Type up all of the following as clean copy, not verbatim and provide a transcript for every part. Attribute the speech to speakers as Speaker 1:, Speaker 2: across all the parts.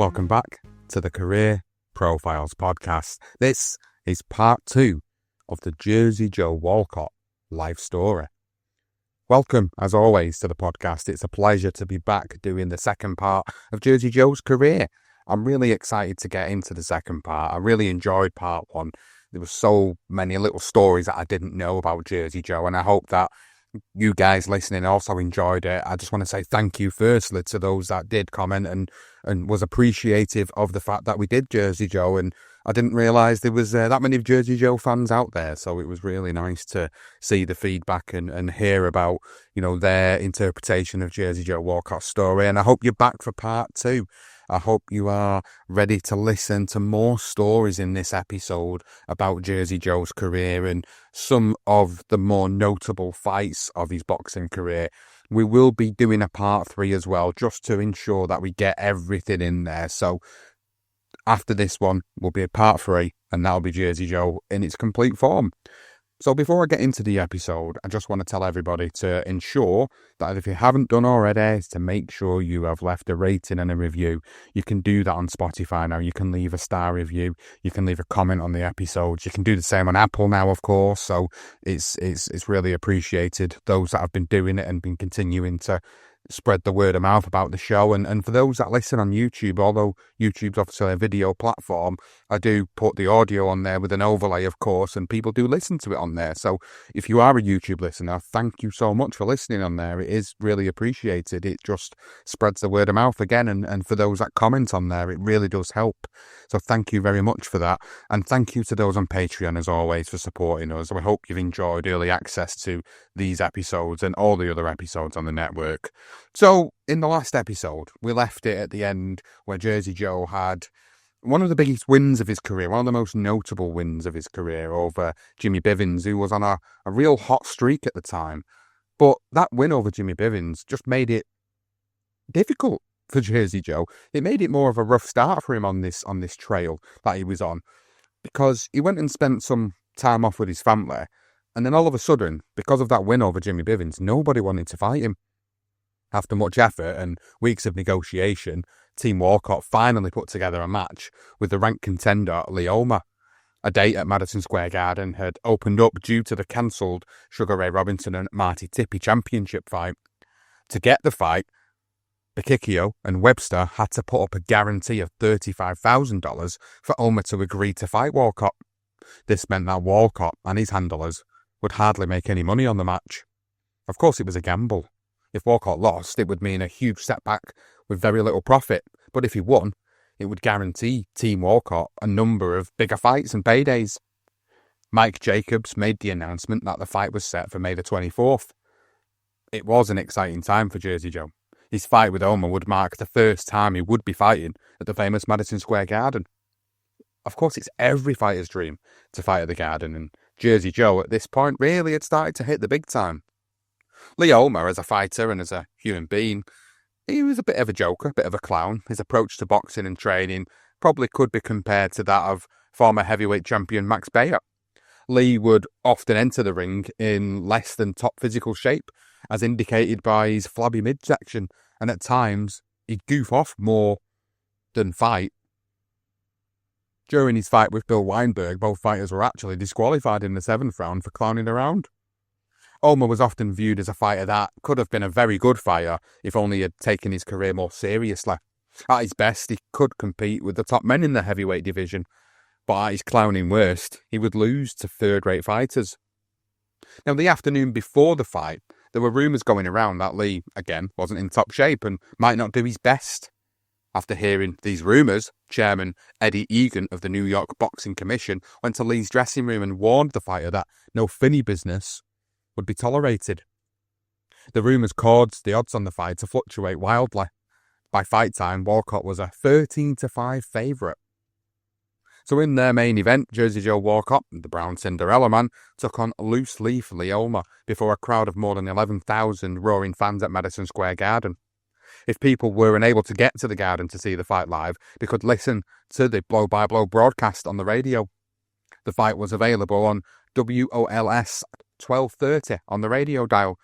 Speaker 1: Welcome back to the Career Profiles podcast. This is part 2 of the Jersey Joe Walcott life story. Welcome, as always, to the podcast. It's a pleasure to be back doing the second part of Jersey Joe's career. I'm really excited to get into the second part. I really enjoyed part 1. There were so many little stories that I didn't know about Jersey Joe, and I hope that you guys listening also enjoyed it. I just want to say thank you firstly to those that did comment and was appreciative of the fact that we did Jersey Joe, and I didn't realise there was that many Jersey Joe fans out there, so it was really nice to see the feedback and hear about, their interpretation of Jersey Joe Walcott's story. And I hope you're back for part 2. I hope you are ready to listen to more stories in this episode about Jersey Joe's career and some of the more notable fights of his boxing career. We will be doing a part 3 as well, just to ensure that we get everything in there. So after this one will be a part 3, and that'll be Jersey Joe in its complete form. So before I get into the episode, I just want to tell everybody to ensure that if you haven't done already, is to make sure you have left a rating and a review. You can do that on Spotify now. You can leave a star review. You can leave a comment on the episodes. You can do the same on Apple now, of course. So it's really appreciated, those that have been doing it and been continuing to spread the word of mouth about the show. And for those that listen on YouTube, although YouTube's obviously a video platform, I do put the audio on there with an overlay, of course, and people do listen to it on there. So if you are a YouTube listener, thank you so much for listening on there. It is really appreciated. It just spreads the word of mouth again. And for those that comment on there, it really does help. So thank you very much for that. And thank you to those on Patreon, as always, for supporting us. I hope you've enjoyed early access to these episodes and all the other episodes on the network. So in the last episode, we left it at the end where Jersey Joe had one of the biggest wins of his career, one of the most notable wins of his career over Jimmy Bivens, who was on a real hot streak at the time. But that win over Jimmy Bivens just made it difficult for Jersey Joe. It made it more of a rough start for him on this trail that he was on, because he went and spent some time off with his family, and then all of a sudden, because of that win over Jimmy Bivens, nobody wanted to fight him. After much effort and weeks of negotiation, Team Walcott finally put together a match with the ranked contender Elmer. A date at Madison Square Garden had opened up due to the cancelled Sugar Ray Robinson and Marty Tippie championship fight. To get the fight, Bikikio and Webster had to put up a guarantee of $35,000 for Elmer to agree to fight Walcott. This meant that Walcott and his handlers would hardly make any money on the match. Of course, it was a gamble. If Walcott lost, it would mean a huge setback with very little profit. But if he won, it would guarantee Team Walcott a number of bigger fights and paydays. Mike Jacobs made the announcement that the fight was set for May the 24th. It was an exciting time for Jersey Joe. His fight with Elmer would mark the first time he would be fighting at the famous Madison Square Garden. Of course, it's every fighter's dream to fight at the Garden, and Jersey Joe at this point really had started to hit the big time. Elmer, as a fighter and as a human being, he was a bit of a joker, a bit of a clown. His approach to boxing and training probably could be compared to that of former heavyweight champion Max Bayer. Lee would often enter the ring in less than top physical shape, as indicated by his flabby midsection, and at times he'd goof off more than fight. During his fight with Bill Weinberg, both fighters were actually disqualified in the 7th round for clowning around. Elmer was often viewed as a fighter that could have been a very good fighter if only he had taken his career more seriously. At his best, he could compete with the top men in the heavyweight division, but at his clowning worst, he would lose to third-rate fighters. Now, the afternoon before the fight, there were rumours going around that Lee, again, wasn't in top shape and might not do his best. After hearing these rumours, Chairman Eddie Egan of the New York Boxing Commission went to Lee's dressing room and warned the fighter that no finny business would be tolerated. The rumours caused the odds on the fight to fluctuate wildly. By fight time, Walcott was a 13-5 favourite. So in their main event, Jersey Joe Walcott, the Brown Cinderella Man, took on loose leaf Elmer before a crowd of more than 11,000 roaring fans at Madison Square Garden. If people were unable to get to the Garden to see the fight live, they could listen to the blow-by-blow broadcast on the radio. The fight was available on WOLS 1230 on the radio dial,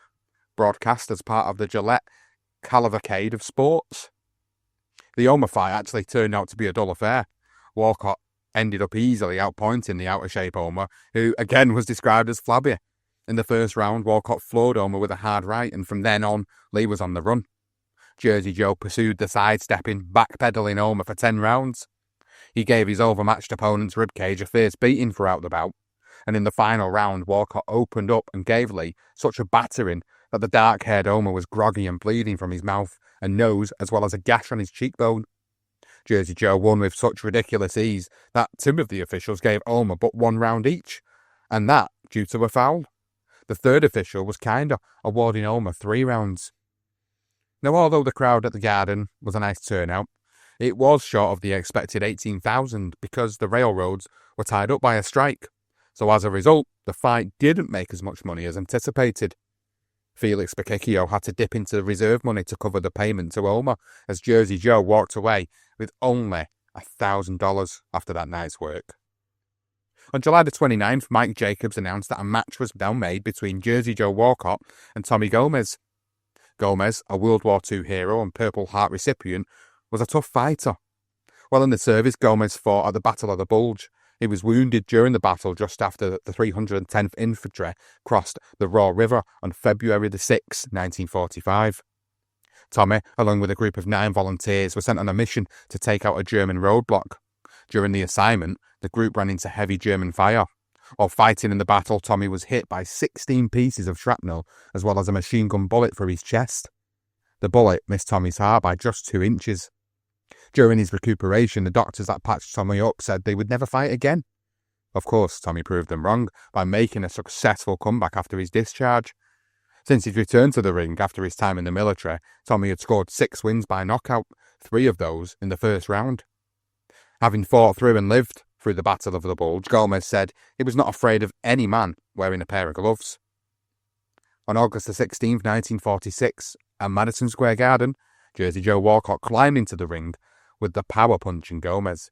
Speaker 1: broadcast as part of the Gillette cavalcade of sports. The Elmer fight actually turned out to be a dull affair. Walcott ended up easily outpointing the out-of-shape Elmer, who again was described as flabby. In the first round, Walcott floored Elmer with a hard right, and from then on, Lee was on the run. Jersey Joe pursued the sidestepping, backpedaling Elmer for 10 rounds. He gave his overmatched opponent's ribcage a fierce beating throughout the bout, and in the final round, Walcott opened up and gave Lee such a battering that the dark-haired Elmer was groggy and bleeding from his mouth and nose, as well as a gash on his cheekbone. Jersey Joe won with such ridiculous ease that two of the officials gave Elmer but 1 round each, and that due to a foul. The third official was kinder, awarding Elmer 3 rounds. Now, although the crowd at the Garden was a nice turnout, it was short of the expected 18,000 because the railroads were tied up by a strike. So as a result, the fight didn't make as much money as anticipated. Felix Bacchicchio had to dip into the reserve money to cover the payment to Elmer, as Jersey Joe walked away with only $1,000 after that night's work. On July the 29th, Mike Jacobs announced that a match was now made between Jersey Joe Walcott and Tommy Gomez. Gomez, a World War II hero and Purple Heart recipient, was a tough fighter. While in the service, Gomez fought at the Battle of the Bulge. He was wounded during the battle just after the 310th Infantry crossed the Raw River on February the 6th, 1945. Tommy, along with a group of 9 volunteers, were sent on a mission to take out a German roadblock. During the assignment, the group ran into heavy German fire. While fighting in the battle, Tommy was hit by 16 pieces of shrapnel, as well as a machine gun bullet through his chest. The bullet missed Tommy's heart by just 2 inches. During his recuperation, the doctors that patched Tommy up said they would never fight again. Of course, Tommy proved them wrong by making a successful comeback after his discharge. Since his return to the ring after his time in the military, Tommy had scored 6 wins by knockout, 3 of those in the first round. Having fought through and lived through the Battle of the Bulge, Gomez said he was not afraid of any man wearing a pair of gloves. On August the 16th, 1946, at Madison Square Garden, Jersey Joe Walcott climbed into the ring with the power punching Gomez.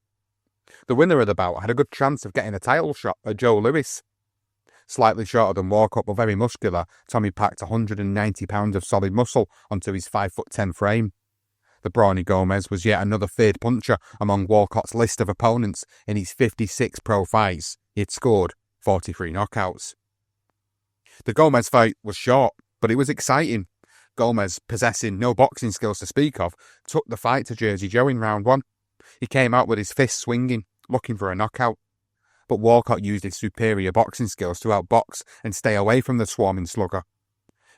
Speaker 1: The winner of the bout had a good chance of getting a title shot at Joe Louis. Slightly shorter than Walcott but very muscular, Tommy packed 190 pounds of solid muscle onto his 5'10" frame. The brawny Gomez was yet another feared puncher among Walcott's list of opponents. In his 56 pro fights, he had scored 43 knockouts. The Gomez fight was short, but it was exciting. Gomez, possessing no boxing skills to speak of, took the fight to Jersey Joe in round 1. He came out with his fists swinging, looking for a knockout. But Walcott used his superior boxing skills to outbox and stay away from the swarming slugger.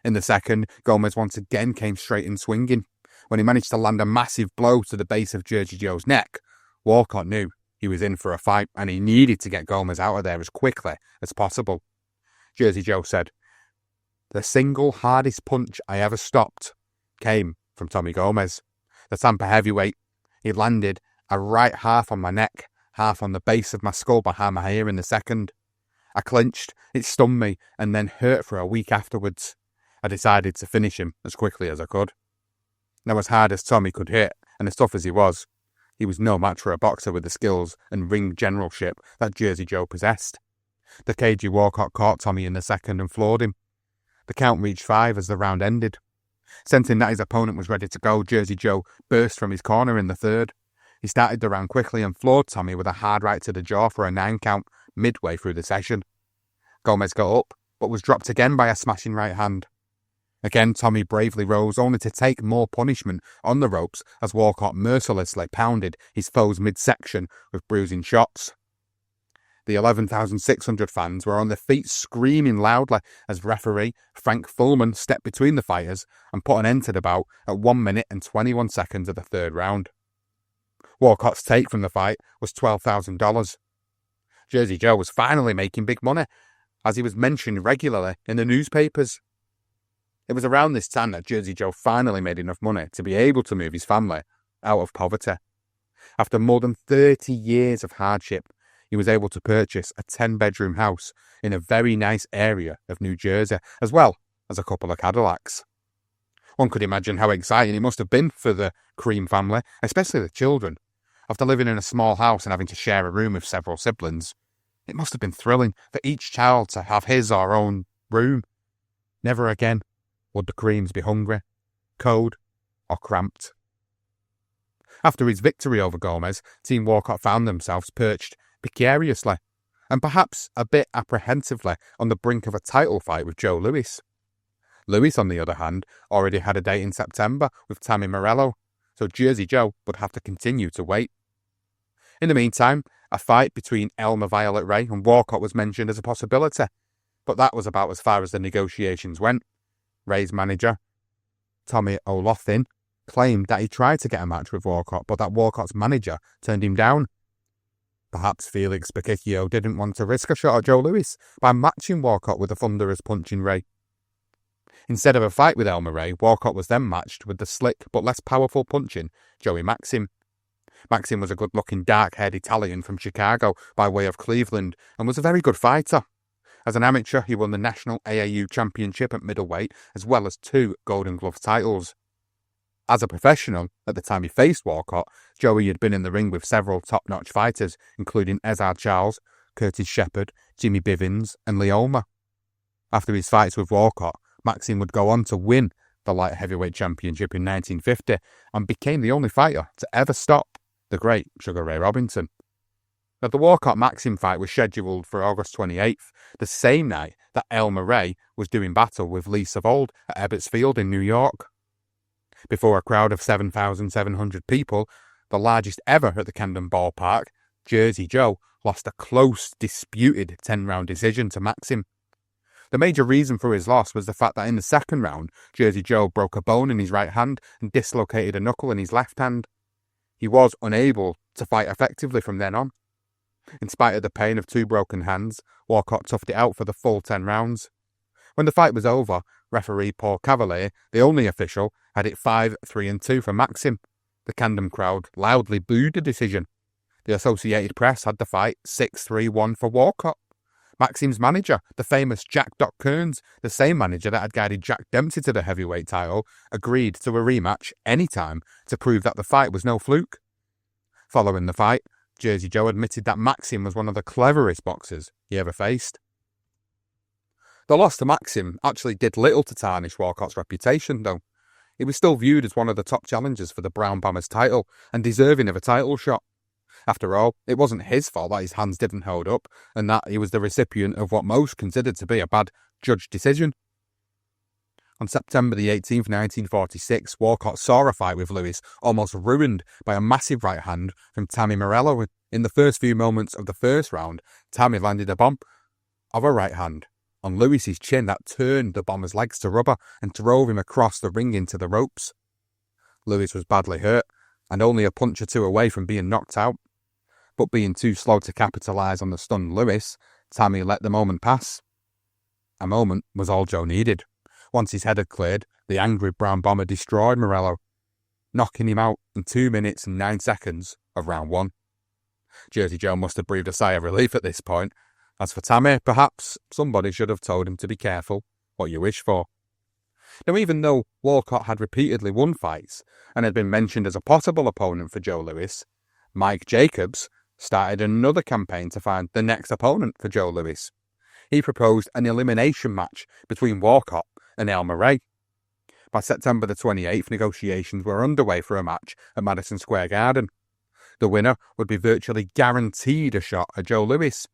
Speaker 1: In the second, Gomez once again came straight in swinging. When he managed to land a massive blow to the base of Jersey Joe's neck, Walcott knew he was in for a fight and he needed to get Gomez out of there as quickly as possible. Jersey Joe said, "The single hardest punch I ever stopped came from Tommy Gomez. The Tampa heavyweight, he landed a right half on my neck, half on the base of my skull behind my ear in the second. I clinched, it stunned me, and then hurt for a week afterwards. I decided to finish him as quickly as I could." Now, as hard as Tommy could hit, and as tough as he was no match for a boxer with the skills and ring generalship that Jersey Joe possessed. The cagey Walcott caught Tommy in the second and floored him. The count reached 5 as the round ended. Sensing that his opponent was ready to go, Jersey Joe burst from his corner in the third. He started the round quickly and floored Tommy with a hard right to the jaw for a 9 count midway through the session. Gomez got up, but was dropped again by a smashing right hand. Again, Tommy bravely rose, only to take more punishment on the ropes as Walcott mercilessly pounded his foe's midsection with bruising shots. The 11,600 fans were on their feet screaming loudly as referee Frank Fullman stepped between the fighters and put an end to the bout at 1 minute and 21 seconds of the third round. Walcott's take from the fight was $12,000. Jersey Joe was finally making big money, as he was mentioned regularly in the newspapers. It was around this time that Jersey Joe finally made enough money to be able to move his family out of poverty. After more than 30 years of hardship, he was able to purchase a 10-bedroom house in a very nice area of New Jersey, as well as a couple of Cadillacs. One could imagine how exciting it must have been for the Cream family, especially the children. After living in a small house and having to share a room with several siblings, it must have been thrilling for each child to have his or her own room. Never again would the Creams be hungry, cold, or cramped. After his victory over Gomez, Team Walcott found themselves perched precariously, and perhaps a bit apprehensively, on the brink of a title fight with Joe Louis. Louis, on the other hand, already had a date in September with Tammy Morello, so Jersey Joe would have to continue to wait. In the meantime, a fight between Elmer Violet Ray and Walcott was mentioned as a possibility, but that was about as far as the negotiations went. Ray's manager, Tommy O'Loughlin, claimed that he tried to get a match with Walcott, but that Walcott's manager turned him down. Perhaps Felix Bacchicchio didn't want to risk a shot at Joe Louis by matching Walcott with a thunderous punching Ray. Instead of a fight with Elmer Ray, Walcott was then matched with the slick but less powerful punching Joey Maxim. Maxim was a good-looking dark-haired Italian from Chicago by way of Cleveland and was a very good fighter. As an amateur, he won the National AAU Championship at middleweight as well as 2 Golden Glove titles. As a professional, at the time he faced Walcott, Joey had been in the ring with several top-notch fighters, including Ezzard Charles, Curtis Shepard, Jimmy Bivens, and Lee Elmer. After his fights with Walcott, Maxim would go on to win the light heavyweight championship in 1950 and became the only fighter to ever stop the great Sugar Ray Robinson. Now, the Walcott-Maxim fight was scheduled for August 28th, the same night that Elmer Ray was doing battle with Lee Savold at Ebbets Field in New York. Before a crowd of 7,700 people, the largest ever at the Camden Ballpark, Jersey Joe lost a close, disputed 10-round decision to Maxim. The major reason for his loss was the fact that in the second round, Jersey Joe broke a bone in his right hand and dislocated a knuckle in his left hand. He was unable to fight effectively from then on. In spite of the pain of 2 broken hands, Walcott toughed it out for the full 10 rounds. When the fight was over, referee Paul Cavalier, the only official, had it 5-3-2 for Maxim. The Camden crowd loudly booed the decision. The Associated Press had the fight 6-3-1 for Walcott. Maxim's manager, the famous Jack Doc Kearns, the same manager that had guided Jack Dempsey to the heavyweight title, agreed to a rematch anytime to prove that the fight was no fluke. Following the fight, Jersey Joe admitted that Maxim was one of the cleverest boxers he ever faced. The loss to Maxim actually did little to tarnish Walcott's reputation, though. He was still viewed as one of the top challengers for the Brown Bombers title and deserving of a title shot. After all, it wasn't his fault that his hands didn't hold up and that he was the recipient of what most considered to be a bad judge decision. On September the 18th, 1946, Walcott saw a fight with Louis almost ruined by a massive right hand from Tammy Morello. In the first few moments of the first round, Tammy landed a bomb of a right hand on Louis's chin that turned the bomber's legs to rubber and drove him across the ring into the ropes. Louis was badly hurt and only a punch or 2 away from being knocked out. But being too slow to capitalise on the stunned Louis, Tammy let the moment pass. A moment was all Joe needed. Once his head had cleared, the angry Brown Bomber destroyed Morello, knocking him out in 2 minutes and 9 seconds of round 1. Jersey Joe must have breathed a sigh of relief at this point. As for Tammy, perhaps somebody should have told him to be careful what you wish for. Now, even though Walcott had repeatedly won fights and had been mentioned as a possible opponent for Joe Louis, Mike Jacobs started another campaign to find the next opponent for Joe Louis. He proposed an elimination match between Walcott and Elmer Ray. By September the 28th, negotiations were underway for a match at Madison Square Garden. The winner would be virtually guaranteed a shot at Joe Louis.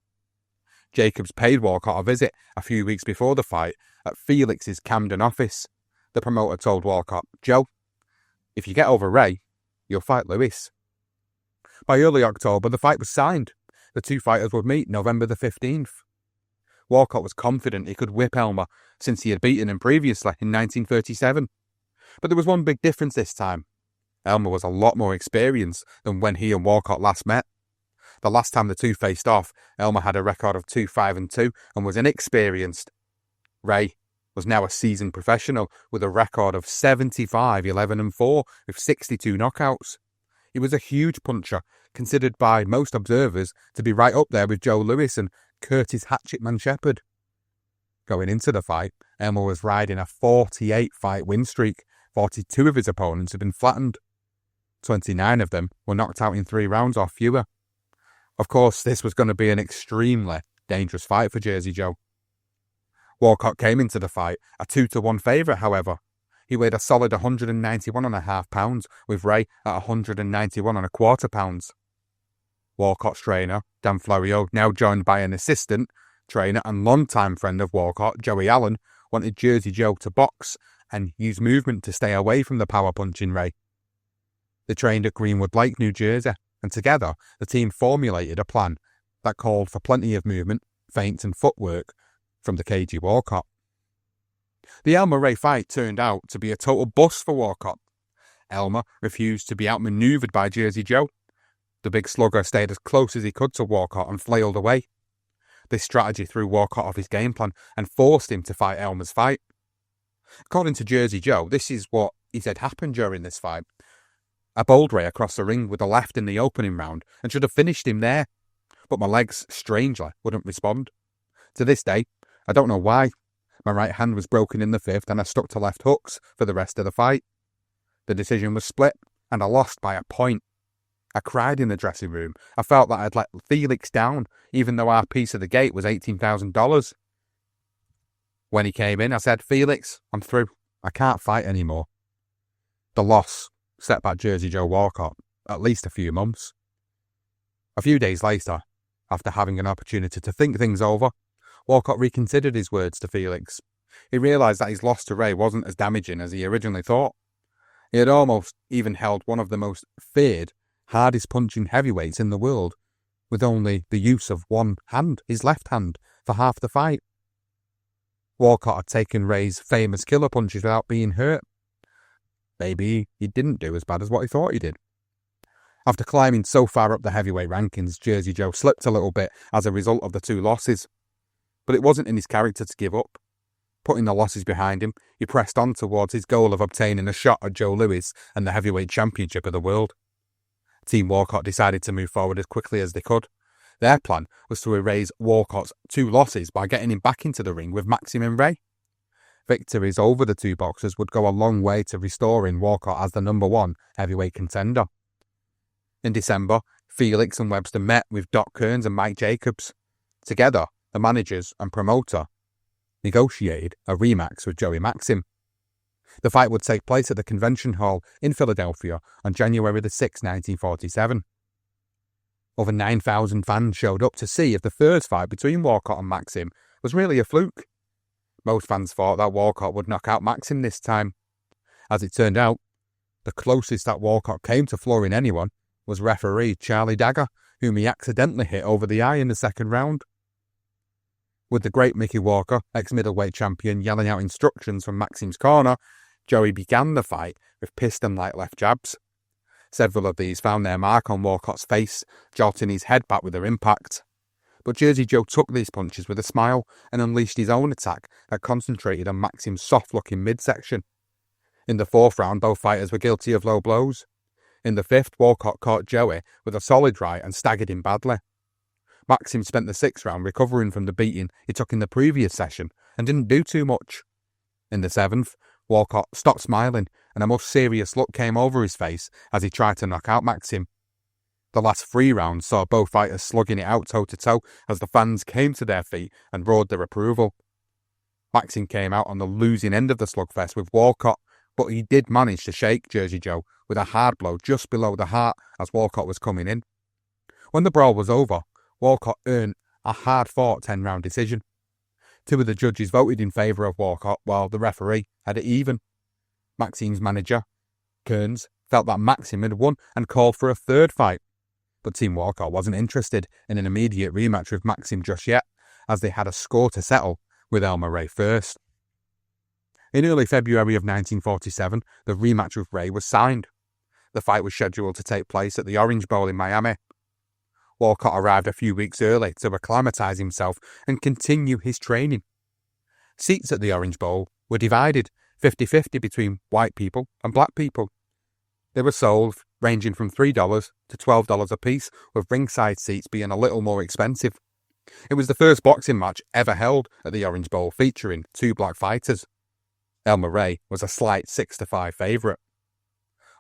Speaker 1: Jacobs paid Walcott a visit a few weeks before the fight at Felix's Camden office. The promoter told Walcott, "Joe, if you get over Ray, you'll fight Louis." By early October, the fight was signed. The 2 fighters would meet November the 15th. Walcott was confident he could whip Elmer since he had beaten him previously in 1937. But there was one big difference this time. Elmer was a lot more experienced than when he and Walcott last met. The last time the 2 faced off, Elmer had a record of 2-5-2 and was inexperienced. Ray was now a seasoned professional with a record of 75-11-4 with 62 knockouts. He was a huge puncher, considered by most observers to be right up there with Joe Louis and Curtis Hatchetman Shepard. Going into the fight, Elmer was riding a 48-fight win streak. 42 of his opponents had been flattened. 29 of them were knocked out in 3 rounds or fewer. Of course, this was going to be an extremely dangerous fight for Jersey Joe. Walcott came into the fight a 2-1 favourite, however. He He weighed a solid 191.5 pounds, with Ray at 191.25 pounds. Walcott's trainer, Dan Florio, now joined by an assistant trainer and longtime friend of Walcott, Joey Allen, wanted Jersey Joe to box and use movement to stay away from the power-punching Ray. They trained at Greenwood Lake, New Jersey, and together the team formulated a plan that called for plenty of movement, feints and footwork from the cagey Walcott. The Elmer-Ray fight turned out to be a total bust for Walcott. Elmer refused to be outmanoeuvred by Jersey Joe. The big slugger stayed as close as he could to Walcott and flailed away. This strategy threw Walcott off his game plan and forced him to fight Elmer's fight. According to Jersey Joe, this is what he said happened during this fight. I bowled Ray across the ring with a left in the opening round and should have finished him there, but my legs, strangely, wouldn't respond. To this day, I don't know why. My right hand was broken in the fifth and I stuck to left hooks for the rest of the fight. The decision was split and I lost by a point. I cried in the dressing room. I felt that I'd let Felix down, even though our piece of the gate was $18,000. When he came in, I said, "Felix, I'm through. I can't fight anymore." The loss set back Jersey Joe Walcott at least a few months. A few days later, after having an opportunity to think things over, Walcott reconsidered his words to Felix. He realised that his loss to Ray wasn't as damaging as he originally thought. He had almost even held one of the most feared, hardest punching heavyweights in the world, with only the use of one hand, his left hand, for half the fight. Walcott had taken Ray's famous killer punches without being hurt. Maybe he didn't do as bad as what he thought he did. After climbing so far up the heavyweight rankings, Jersey Joe slipped a little bit as a result of the two losses. But it wasn't in his character to give up. Putting the losses behind him, he pressed on towards his goal of obtaining a shot at Joe Louis and the heavyweight championship of the world. Team Walcott decided to move forward as quickly as they could. Their plan was to erase Walcott's two losses by getting him back into the ring with Maxim and Ray. Victories over the two boxers would go a long way to restoring Walcott as the #1 heavyweight contender. In December, Felix and Webster met with Doc Kearns and Mike Jacobs. Together, the managers and promoter negotiated a rematch with Joey Maxim. The fight would take place at the Convention Hall in Philadelphia on January 6, 1947. Over 9,000 fans showed up to see if the first fight between Walcott and Maxim was really a fluke. Most fans thought that Walcott would knock out Maxim this time. As it turned out, the closest that Walcott came to flooring anyone was referee Charlie Dagger, whom he accidentally hit over the eye in the second round. With the great Mickey Walker, ex-middleweight champion, yelling out instructions from Maxim's corner, Joey began the fight with piston-like left jabs. Several of these found their mark on Walcott's face, jolting his head back with their impact. But Jersey Joe took these punches with a smile and unleashed his own attack that concentrated on Maxim's soft-looking midsection. In the fourth round, both fighters were guilty of low blows. In the fifth, Walcott caught Joey with a solid right and staggered him badly. Maxim spent the sixth round recovering from the beating he took in the previous session and didn't do too much. In the seventh, Walcott stopped smiling and a most serious look came over his face as he tried to knock out Maxim. The last 3 rounds saw both fighters slugging it out toe-to-toe as the fans came to their feet and roared their approval. Maxim came out on the losing end of the slugfest with Walcott, but he did manage to shake Jersey Joe with a hard blow just below the heart as Walcott was coming in. When the brawl was over, Walcott earned a hard-fought 10-round decision. 2 of the judges voted in favour of Walcott, while the referee had it even. Maxim's manager, Kearns, felt that Maxim had won and called for a third fight. But Team Walcott wasn't interested in an immediate rematch with Maxim just yet, as they had a score to settle with Elmer Ray first. In early February of 1947, the rematch with Ray was signed. The fight was scheduled to take place at the Orange Bowl in Miami. Walcott arrived a few weeks early to acclimatise himself and continue his training. Seats at the Orange Bowl were divided 50-50 between white people and black people. They were sold ranging from $3 to $12 apiece, with ringside seats being a little more expensive. It was the first boxing match ever held at the Orange Bowl featuring 2 black fighters. Elmer Ray was a slight 6-5 favourite.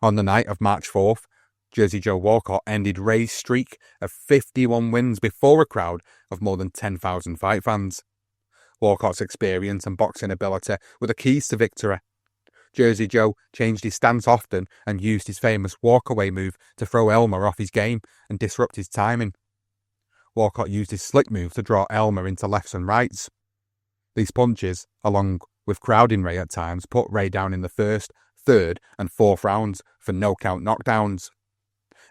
Speaker 1: On the night of March 4th, Jersey Joe Walcott ended Ray's streak of 51 wins before a crowd of more than 10,000 fight fans. Walcott's experience and boxing ability were the keys to victory. Jersey Joe changed his stance often and used his famous walkaway move to throw Elmer off his game and disrupt his timing. Walcott used his slick move to draw Elmer into lefts and rights. These punches, along with crowding Ray at times, put Ray down in the first, third and fourth rounds for no-count knockdowns.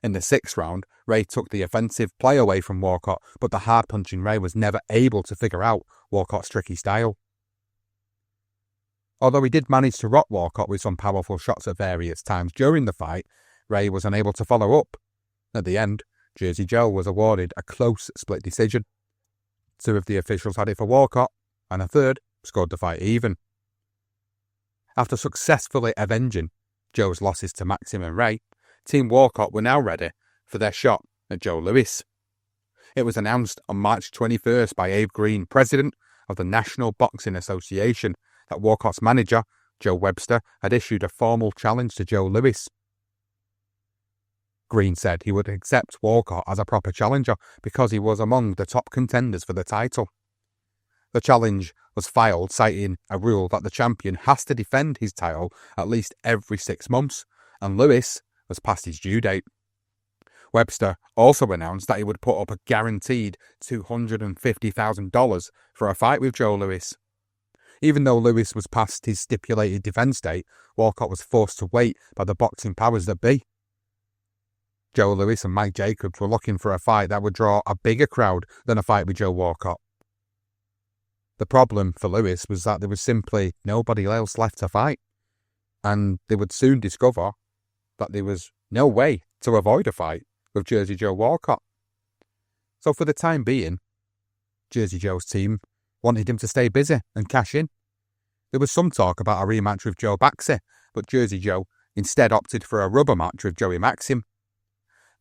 Speaker 1: In the sixth round, Ray took the offensive play away from Walcott, but the hard-punching Ray was never able to figure out Walcott's tricky style. Although he did manage to rock Walcott with some powerful shots at various times during the fight, Ray was unable to follow up. At the end, Jersey Joe was awarded a close split decision. Two of the officials had it for Walcott, and a third scored the fight even. After successfully avenging Joe's losses to Maxim and Ray, Team Walcott were now ready for their shot at Joe Louis. It was announced on March 21st by Abe Green, president of the National Boxing Association, that Walcott's manager, Joe Webster, had issued a formal challenge to Joe Louis. Green said he would accept Walcott as a proper challenger because he was among the top contenders for the title. The challenge was filed citing a rule that the champion has to defend his title at least every 6 months, and Louis was past his due date. Webster also announced that he would put up a guaranteed $250,000 for a fight with Joe Louis. Even though Louis was past his stipulated defence date, Walcott was forced to wait by the boxing powers that be. Joe Louis and Mike Jacobs were looking for a fight that would draw a bigger crowd than a fight with Joe Walcott. The problem for Louis was that there was simply nobody else left to fight, and they would soon discover that there was no way to avoid a fight with Jersey Joe Walcott. So for the time being, Jersey Joe's team wanted him to stay busy and cash in. There was some talk about a rematch with Joe Baxi, but Jersey Joe instead opted for a rubber match with Joey Maxim.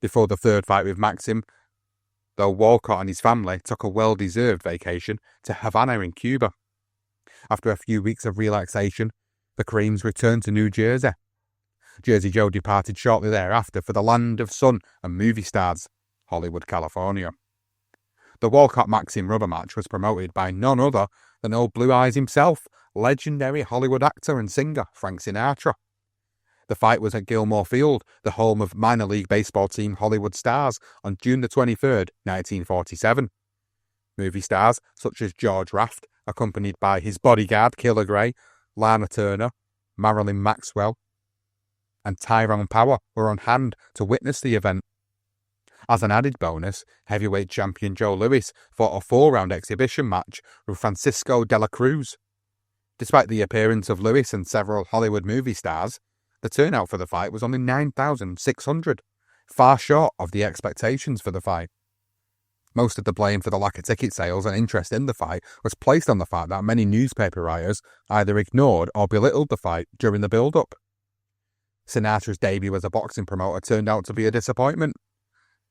Speaker 1: Before the third fight with Maxim, though, Walcott and his family took a well-deserved vacation to Havana in Cuba. After a few weeks of relaxation, the Creams returned to New Jersey. Jersey Joe departed shortly thereafter for the land of sun and movie stars, Hollywood, California. The Walcott-Maxim rubber match was promoted by none other than old Blue Eyes himself, legendary Hollywood actor and singer Frank Sinatra. The fight was at Gilmore Field, the home of minor league baseball team Hollywood Stars, on June the 23rd, 1947. Movie stars such as George Raft, accompanied by his bodyguard Killer Gray, Lana Turner, Marilyn Maxwell, and Tyrone Power were on hand to witness the event. As an added bonus, heavyweight champion Joe Louis fought a 4-round exhibition match with Francisco de la Cruz. Despite the appearance of Louis and several Hollywood movie stars, the turnout for the fight was only 9,600, far short of the expectations for the fight. Most of the blame for the lack of ticket sales and interest in the fight was placed on the fact that many newspaper writers either ignored or belittled the fight during the build-up. Sinatra's debut as a boxing promoter turned out to be a disappointment.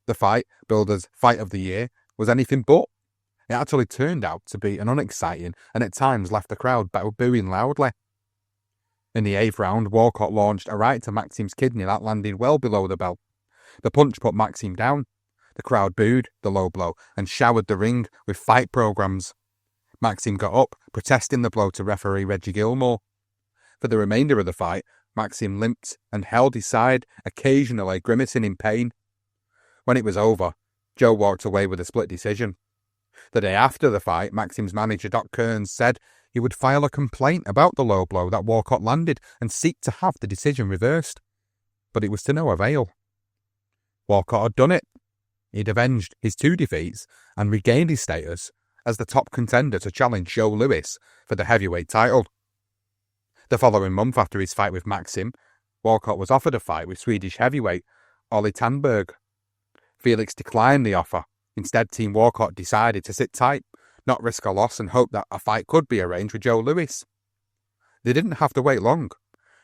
Speaker 1: The fight, billed as Fight of the Year, was anything but. It actually turned out to be an unexciting and at times left the crowd booing loudly. In the 8th round, Walcott launched a right to Maxim's kidney that landed well below the belt. The punch put Maxim down. The crowd booed the low blow and showered the ring with fight programs. Maxim got up, protesting the blow to referee Reggie Gilmore. For the remainder of the fight, Maxim limped and held his side, occasionally grimacing in pain. When it was over, Joe walked away with a split decision. The day after the fight, Maxim's manager Doc Kearns said he would file a complaint about the low blow that Walcott landed and seek to have the decision reversed. But it was to no avail. Walcott had done it. He'd avenged his 2 defeats and regained his status as the top contender to challenge Joe Louis for the heavyweight title. The following month after his fight with Maxim, Walcott was offered a fight with Swedish heavyweight Olli Tandberg. Felix declined the offer. Instead, Team Walcott decided to sit tight, not risk a loss, and hope that a fight could be arranged with Joe Louis. They didn't have to wait long.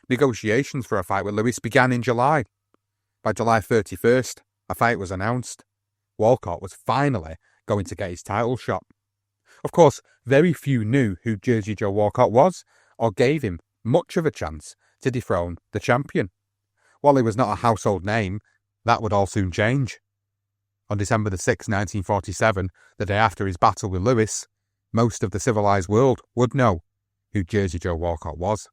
Speaker 1: Negotiations for a fight with Louis began in July. By July 31st, a fight was announced. Walcott was finally going to get his title shot. Of course, very few knew who Jersey Joe Walcott was, or gave him much of a chance to dethrone the champion. While he was not a household name, that would all soon change. On December 6, 1947, the day after his battle with Louis, most of the civilized world would know who Jersey Joe Walcott was.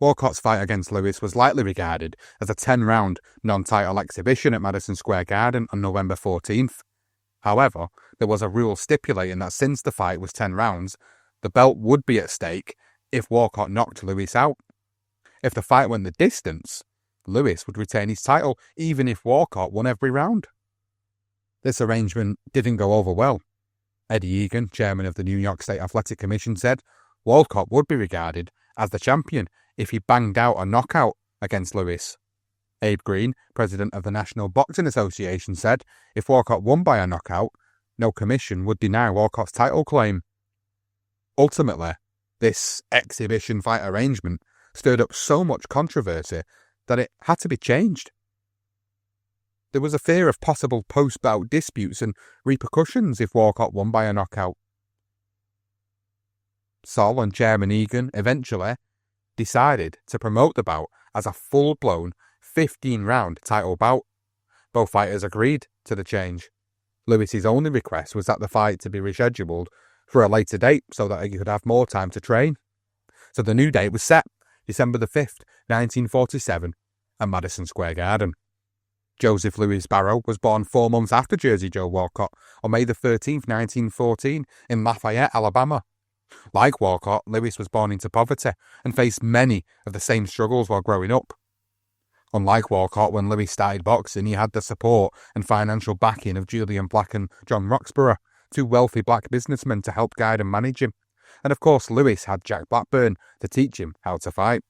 Speaker 1: Walcott's fight against Lewis was likely regarded as a 10-round non-title exhibition at Madison Square Garden on November 14th. However, there was a rule stipulating that since the fight was 10 rounds, the belt would be at stake if Walcott knocked Lewis out. If the fight went the distance, Lewis would retain his title even if Walcott won every round. This arrangement didn't go over well. Eddie Egan, chairman of the New York State Athletic Commission, said Walcott would be regarded as the champion if he banged out a knockout against Lewis. Abe Green, president of the National Boxing Association, said if Walcott won by a knockout, no commission would deny Walcott's title claim. Ultimately, this exhibition fight arrangement stirred up so much controversy that it had to be changed. There was a fear of possible post-bout disputes and repercussions if Walcott won by a knockout. Sol and Chairman Egan eventually decided to promote the bout as a full-blown 15-round title bout. Both fighters agreed to the change. Lewis's only request was that the fight to be rescheduled for a later date so that he could have more time to train. So the new date was set, December the 5th, 1947, at Madison Square Garden. Joseph Louis Barrow was born 4 months after Jersey Joe Walcott on May the 13th, 1914, in Lafayette, Alabama. Like Walcott, Lewis was born into poverty and faced many of the same struggles while growing up. Unlike Walcott, when Lewis started boxing, he had the support and financial backing of Julian Black and John Roxborough, 2 wealthy black businessmen to help guide and manage him. And of course, Lewis had Jack Blackburn to teach him how to fight.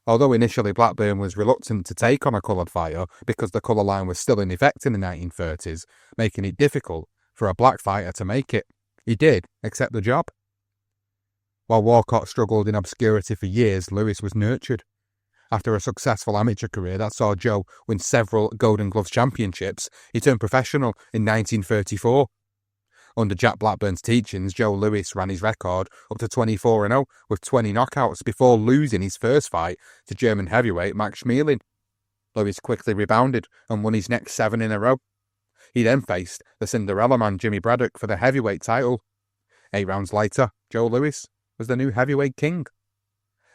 Speaker 1: Although initially Blackburn was reluctant to take on a coloured fighter because the colour line was still in effect in the 1930s, making it difficult for a black fighter to make it, he did accept the job. While Walcott struggled in obscurity for years, Lewis was nurtured. After a successful amateur career that saw Joe win several Golden Gloves championships, he turned professional in 1934. Under Jack Blackburn's teachings, Joe Louis ran his record up to 24-0 with 20 knockouts before losing his first fight to German heavyweight Max Schmeling. Louis quickly rebounded and won his next 7 in a row. He then faced the Cinderella Man Jimmy Braddock for the heavyweight title. 8 rounds later, Joe Louis was the new heavyweight king.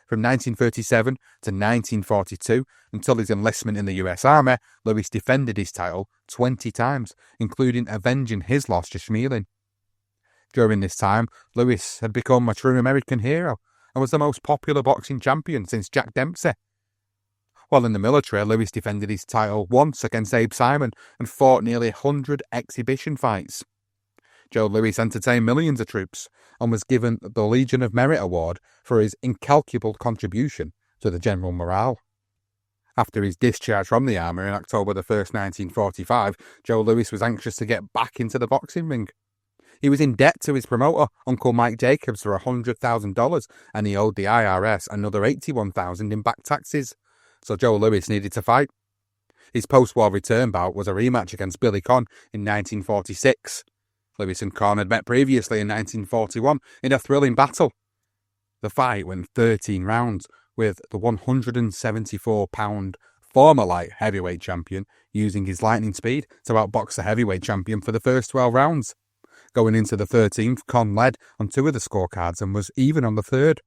Speaker 1: From 1937 to 1942, until his enlistment in the US Army, Louis defended his title 20 times, including avenging his loss to Schmeling. During this time, Louis had become a true American hero and was the most popular boxing champion since Jack Dempsey. While in the military, Louis defended his title once against Abe Simon and fought nearly 100 exhibition fights. Joe Louis entertained millions of troops and was given the Legion of Merit Award for his incalculable contribution to the general morale. After his discharge from the army in October 1st, 1945, Joe Louis was anxious to get back into the boxing ring. He was in debt to his promoter, Uncle Mike Jacobs, for $100,000, and he owed the IRS another $81,000 in back taxes. So Joe Louis needed to fight. His post-war return bout was a rematch against Billy Conn in 1946. Louis and Conn had met previously in 1941 in a thrilling battle. The fight went 13 rounds, with the 174-pound former light heavyweight champion using his lightning speed to outbox the heavyweight champion for the first 12 rounds. Going into the 13th, Conn led on 2 of the scorecards and was even on the 3rd.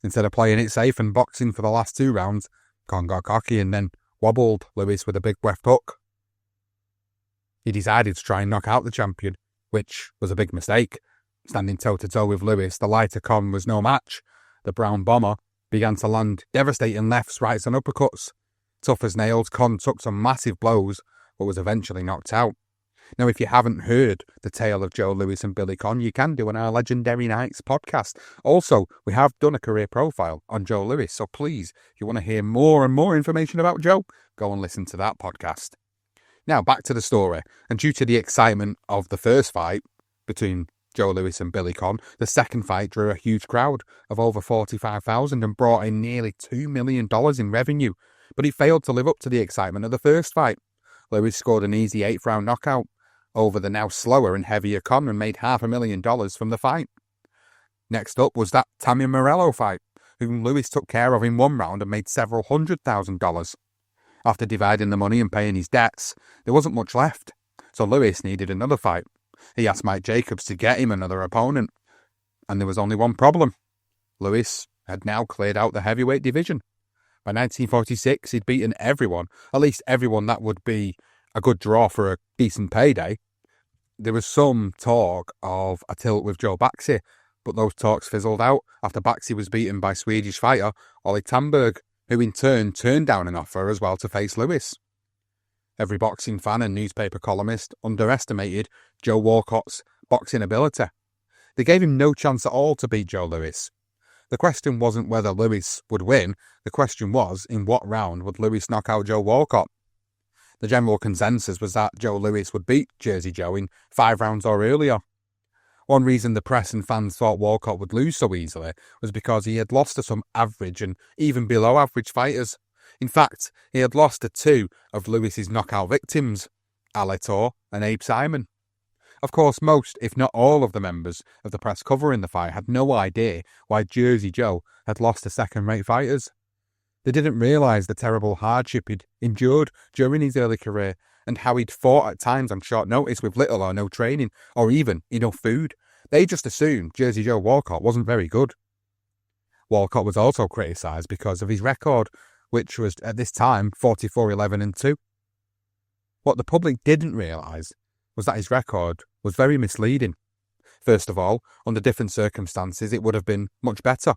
Speaker 1: Instead of playing it safe and boxing for the last 2 rounds, Conn got cocky and then wobbled Louis with a big left hook. He decided to try and knock out the champion, which was a big mistake. Standing toe-to-toe with Louis, the lighter Conn was no match. The brown bomber began to land devastating lefts, rights and uppercuts. Tough as nails, Conn took some massive blows, but was eventually knocked out. Now, if you haven't heard the tale of Joe Louis and Billy Conn, you can do on our Legendary Nights podcast. Also, we have done a career profile on Joe Louis, so please, if you want to hear more and more information about Joe, go and listen to that podcast. Now, back to the story, and due to the excitement of the first fight between Joe Louis and Billy Conn, the second fight drew a huge crowd of over 45,000 and brought in nearly $2 million in revenue, but he failed to live up to the excitement of the first fight. Louis scored an easy 8th-round knockout over the now slower and heavier Conn and made $500,000 from the fight. Next up was that Tammy Morello fight, whom Louis took care of in 1 round and made several $100,000. After dividing the money and paying his debts, there wasn't much left, so Louis needed another fight. He asked Mike Jacobs to get him another opponent, and there was only one problem. Louis had now cleared out the heavyweight division. By 1946, he'd beaten everyone, at least everyone that would be a good draw for a decent payday. There was some talk of a tilt with Joe Baxi, but those talks fizzled out after Baxi was beaten by Swedish fighter Ollie Tamberg, who in turn turned down an offer as well to face Lewis. Every boxing fan and newspaper columnist underestimated Joe Walcott's boxing ability. They gave him no chance at all to beat Joe Louis. The question wasn't whether Lewis would win, the question was in what round would Lewis knock out Joe Walcott. The general consensus was that Joe Louis would beat Jersey Joe in 5 rounds or earlier. One reason the press and fans thought Walcott would lose so easily was because he had lost to some average and even below average fighters. In fact, he had lost to 2 of Lewis's knockout victims, Alator and Abe Simon. Of course, most, if not all, of the members of the press covering the fight had no idea why Jersey Joe had lost to second-rate fighters. They didn't realise the terrible hardship he'd endured during his early career and how he'd fought at times on short notice with little or no training, or even enough food. They just assumed Jersey Joe Walcott wasn't very good. Walcott was also criticised because of his record, which was at this time 44-11-2. What the public didn't realise was that his record was very misleading. First of all, under different circumstances, it would have been much better.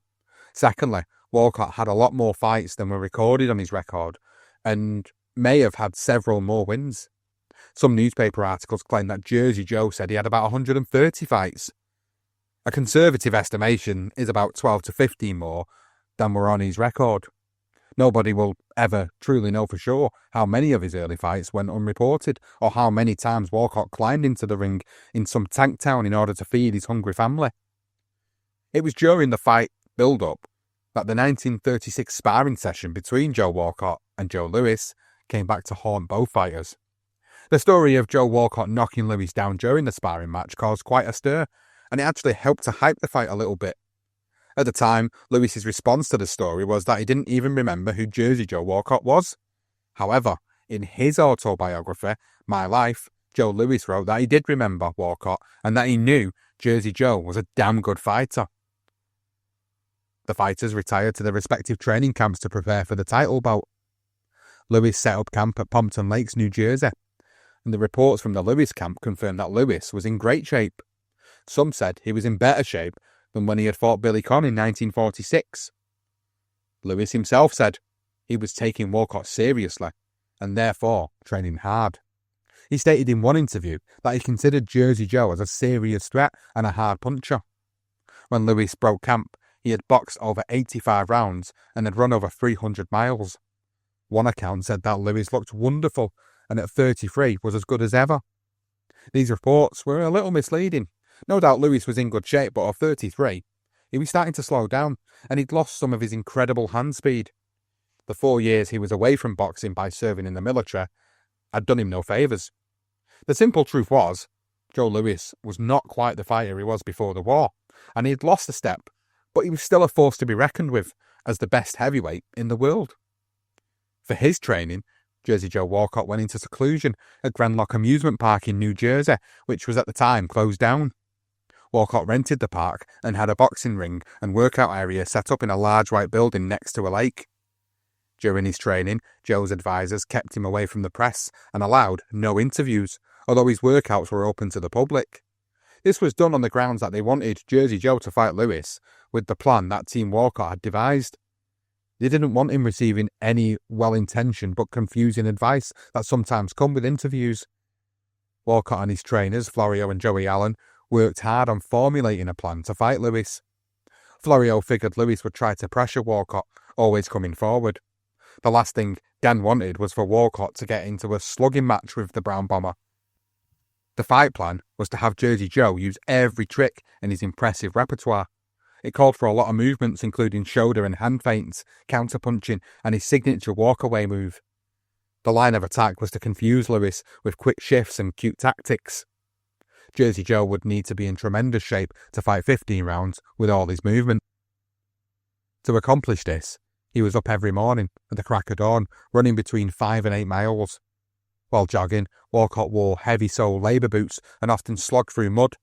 Speaker 1: Secondly, Walcott had a lot more fights than were recorded on his record, and may have had several more wins. Some newspaper articles claim that Jersey Joe said he had about 130 fights. A conservative estimation is about 12 to 15 more than were on his record. Nobody will ever truly know for sure how many of his early fights went unreported, or how many times Walcott climbed into the ring in some tank town in order to feed his hungry family. It was during the fight build-up that the 1936 sparring session between Joe Walcott and Joe Louis came back to haunt both fighters. The story of Joe Walcott knocking Louis down during the sparring match caused quite a stir, and it actually helped to hype the fight a little bit. At the time, Lewis's response to the story was that he didn't even remember who Jersey Joe Walcott was. However, in his autobiography, My Life, Joe Louis wrote that he did remember Walcott and that he knew Jersey Joe was a damn good fighter. The fighters retired to their respective training camps to prepare for the title bout. Louis set up camp at Pompton Lakes, New Jersey, and the reports from the Louis camp confirmed that Louis was in great shape. Some said he was in better shape than when he had fought Billy Conn in 1946. Louis himself said he was taking Walcott seriously and therefore training hard. He stated in one interview that he considered Jersey Joe as a serious threat and a hard puncher. When Louis broke camp, he had boxed over 85 rounds and had run over 300 miles. One account said that Louis looked wonderful and at 33 was as good as ever. These reports were a little misleading. No doubt Louis was in good shape, but at 33, he was starting to slow down, and he'd lost some of his incredible hand speed. The 4 years he was away from boxing by serving in the military had done him no favours. The simple truth was, Joe Louis was not quite the fighter he was before the war, and he had lost a step, but he was still a force to be reckoned with as the best heavyweight in the world. For his training, Jersey Joe Walcott went into seclusion at Grand Lock Amusement Park in New Jersey, which was at the time closed down. Walcott rented the park and had a boxing ring and workout area set up in a large white building next to a lake. During his training, Joe's advisors kept him away from the press and allowed no interviews, although his workouts were open to the public. This was done on the grounds that they wanted Jersey Joe to fight Louis with the plan that Team Walcott had devised. They didn't want him receiving any well-intentioned but confusing advice that sometimes come with interviews. Walcott and his trainers, Florio and Joey Allen, worked hard on formulating a plan to fight Louis. Florio figured Louis would try to pressure Walcott, always coming forward. The last thing Dan wanted was for Walcott to get into a slugging match with the Brown Bomber. The fight plan was to have Jersey Joe use every trick in his impressive repertoire. It called for a lot of movements, including shoulder and hand feints, counter-punching, and his signature walk-away move. The line of attack was to confuse Louis with quick shifts and cute tactics. Jersey Joe would need to be in tremendous shape to fight 15 rounds with all his movement. To accomplish this, he was up every morning at the crack of dawn, running between 5 and 8 miles. While jogging, Walcott wore heavy-sole labour boots and often slogged through mud.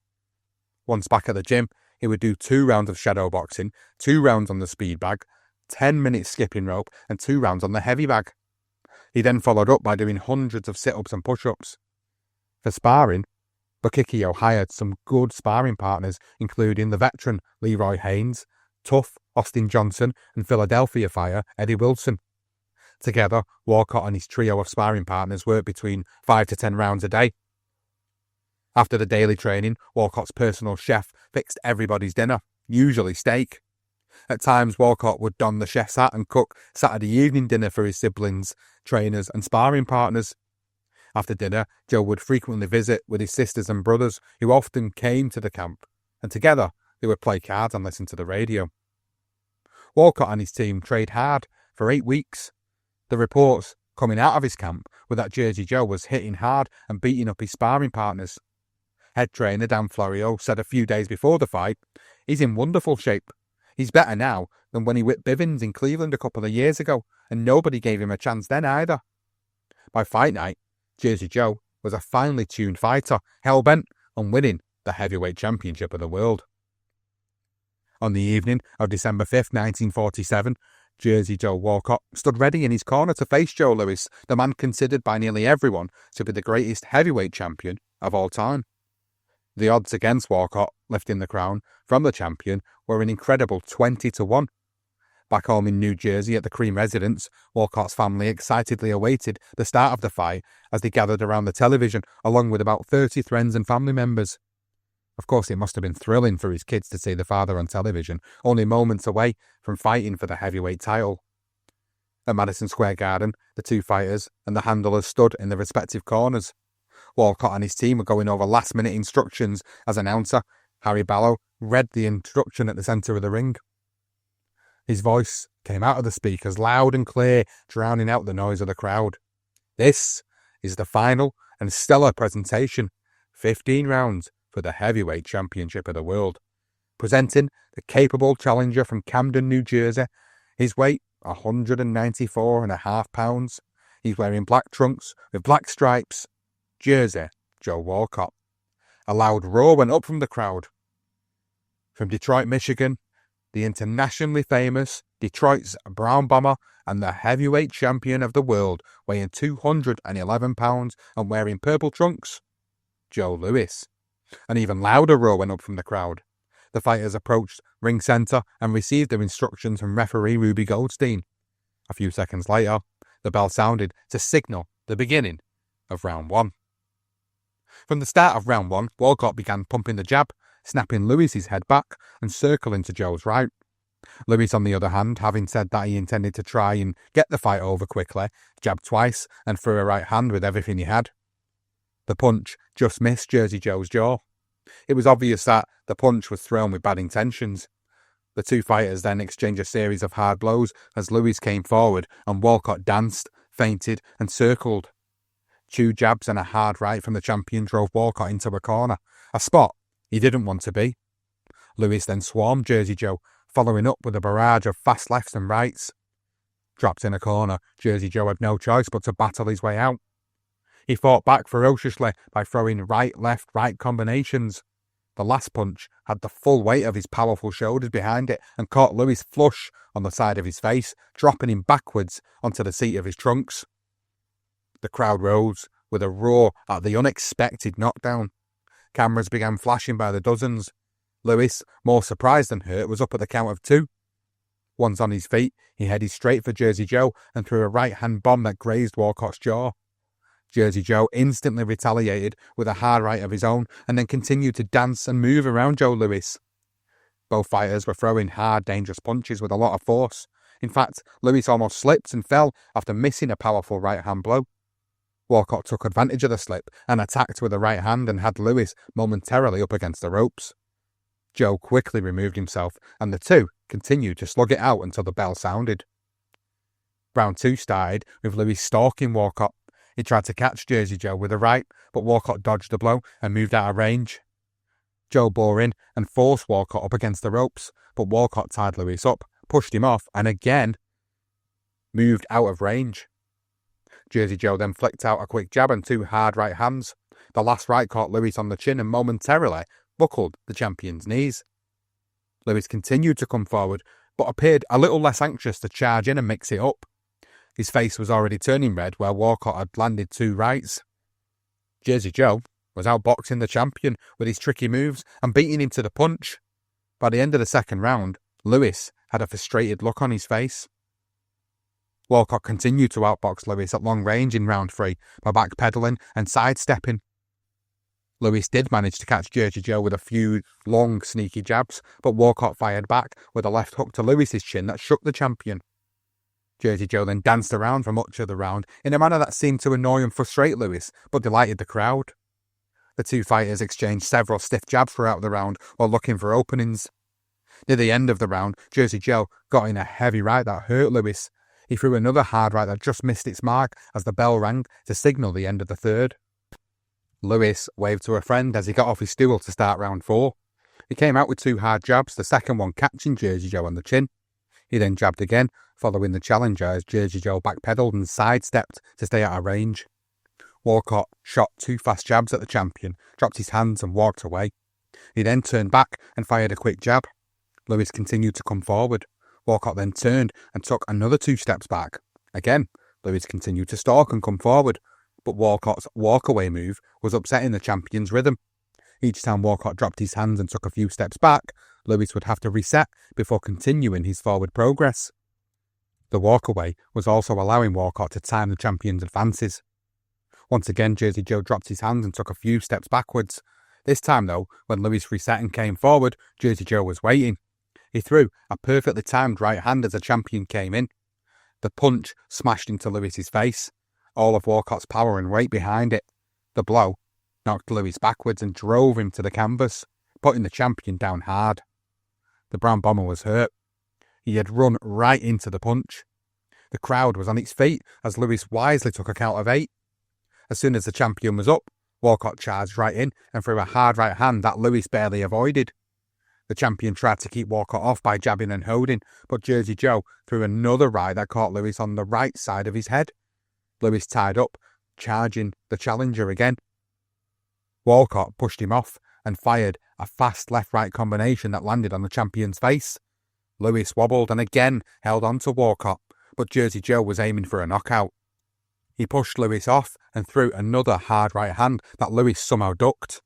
Speaker 1: Once back at the gym, he would do 2 rounds of shadow boxing, 2 rounds on the speed bag, 10-minute skipping rope and 2 rounds on the heavy bag. He then followed up by doing hundreds of sit-ups and push-ups. For sparring, Bukikio hired some good sparring partners, including the veteran Leroy Haynes, tough Austin Johnson, and Philadelphia Fire Eddie Wilson. Together, Walcott and his trio of sparring partners worked between 5 to 10 rounds a day. After the daily training, Walcott's personal chef fixed everybody's dinner, usually steak. At times, Walcott would don the chef's hat and cook Saturday evening dinner for his siblings, trainers, and sparring partners. After dinner, Joe would frequently visit with his sisters and brothers, who often came to the camp, and together they would play cards and listen to the radio. Walcott and his team trained hard for 8 weeks. The reports coming out of his camp were that Jersey Joe was hitting hard and beating up his sparring partners. Head trainer Dan Florio said a few days before the fight, "He's in wonderful shape. He's better now than when he whipped Bivens in Cleveland a couple of years ago, and nobody gave him a chance then either." By fight night, Jersey Joe was a finely tuned fighter, hell-bent on winning the heavyweight championship of the world. On the evening of December 5th, 1947, Jersey Joe Walcott stood ready in his corner to face Joe Louis, the man considered by nearly everyone to be the greatest heavyweight champion of all time. The odds against Walcott lifting the crown from the champion were an incredible 20 to 1. Back home in New Jersey at the Cream residence, Walcott's family excitedly awaited the start of the fight as they gathered around the television along with about 30 friends and family members. Of course, it must have been thrilling for his kids to see the father on television, only moments away from fighting for the heavyweight title. At Madison Square Garden, the two fighters and the handlers stood in their respective corners. Walcott and his team were going over last-minute instructions as announcer Harry Ballow read the introduction at the centre of the ring. His voice came out of the speakers loud and clear, drowning out the noise of the crowd. "This is the final and stellar presentation, 15 rounds for the heavyweight championship of the world. Presenting the capable challenger from Camden, New Jersey. His weight, 194.5 pounds. He's wearing black trunks with black stripes. Jersey Joe Walcott." A loud roar went up from the crowd. From Detroit, Michigan, the internationally famous Detroit's Brown Bomber and the heavyweight champion of the world, weighing 211 pounds and wearing purple trunks, Joe Louis. An even louder roar went up from the crowd. The fighters approached ring centre and received their instructions from referee Ruby Goldstein. A few seconds later, the bell sounded to signal the beginning of round 1. From the start of round 1, Walcott began pumping the jab, snapping Louis's head back and circling to Joe's right. Louis, on the other hand, having said that he intended to try and get the fight over quickly, jabbed twice and threw a right hand with everything he had. The punch just missed Jersey Joe's jaw. It was obvious that the punch was thrown with bad intentions. The two fighters then exchanged a series of hard blows as Louis came forward and Walcott danced, feinted and circled. 2 jabs and a hard right from the champion drove Walcott into a corner, a spot he didn't want to be. Louis then swarmed Jersey Joe, following up with a barrage of fast lefts and rights. Trapped in a corner, Jersey Joe had no choice but to battle his way out. He fought back ferociously by throwing right, left, right combinations. The last punch had the full weight of his powerful shoulders behind it and caught Louis flush on the side of his face, dropping him backwards onto the seat of his trunks. The crowd rose with a roar at the unexpected knockdown. Cameras began flashing by the dozens. Louis, more surprised than hurt, was up at the count of 2. Once on his feet, he headed straight for Jersey Joe and threw a right-hand bomb that grazed Walcott's jaw. Jersey Joe instantly retaliated with a hard right of his own and then continued to dance and move around Joe Louis. Both fighters were throwing hard, dangerous punches with a lot of force. In fact, Louis almost slipped and fell after missing a powerful right-hand blow. Walcott took advantage of the slip and attacked with a right hand and had Louis momentarily up against the ropes. Joe quickly removed himself and the two continued to slug it out until the bell sounded. Round 2 started with Louis stalking Walcott. He tried to catch Jersey Joe with a right, but Walcott dodged the blow and moved out of range. Joe bore in and forced Walcott up against the ropes, but Walcott tied Louis up, pushed him off, and again moved out of range. Jersey Joe then flicked out a quick jab and 2 hard right hands. The last right caught Louis on the chin and momentarily buckled the champion's knees. Louis continued to come forward but appeared a little less anxious to charge in and mix it up. His face was already turning red where Walcott had landed 2 rights. Jersey Joe was outboxing the champion with his tricky moves and beating him to the punch. By the end of the second round, Lewis had a frustrated look on his face. Walcott continued to outbox Lewis at long range in round 3 by backpedaling and sidestepping. Lewis did manage to catch Jersey Joe with a few long, sneaky jabs, but Walcott fired back with a left hook to Lewis's chin that shook the champion. Jersey Joe then danced around for much of the round in a manner that seemed to annoy and frustrate Lewis, but delighted the crowd. The 2 fighters exchanged several stiff jabs throughout the round while looking for openings. Near the end of the round, Jersey Joe got in a heavy right that hurt Lewis. He threw another hard right that just missed its mark as the bell rang to signal the end of the third. Lewis waved to a friend as he got off his stool to start round 4. He came out with 2 hard jabs, the second one catching Jersey Joe on the chin. He then jabbed again, following the challenger as Jersey Joe backpedaled and sidestepped to stay out of range. Walcott shot 2 fast jabs at the champion, dropped his hands and walked away. He then turned back and fired a quick jab. Lewis continued to come forward. Walcott then turned and took another 2 steps back. Again, Lewis continued to stalk and come forward, but Walcott's walkaway move was upsetting the champion's rhythm. Each time Walcott dropped his hands and took a few steps back, Lewis would have to reset before continuing his forward progress. The walkaway was also allowing Walcott to time the champion's advances. Once again, Jersey Joe dropped his hands and took a few steps backwards. This time, though, when Lewis reset and came forward, Jersey Joe was waiting. He threw a perfectly timed right hand as the champion came in. The punch smashed into Lewis's face, all of Walcott's power and weight behind it. The blow knocked Lewis backwards and drove him to the canvas, putting the champion down hard. The Brown Bomber was hurt. He had run right into the punch. The crowd was on its feet as Lewis wisely took a count of 8. As soon as the champion was up, Walcott charged right in and threw a hard right hand that Lewis barely avoided. The champion tried to keep Walcott off by jabbing and holding, but Jersey Joe threw another right that caught Lewis on the right side of his head. Lewis tied up, charging the challenger again. Walcott pushed him off and fired a fast left-right combination that landed on the champion's face. Lewis wobbled and again held on to Walcott, but Jersey Joe was aiming for a knockout. He pushed Lewis off and threw another hard right hand that Lewis somehow ducked.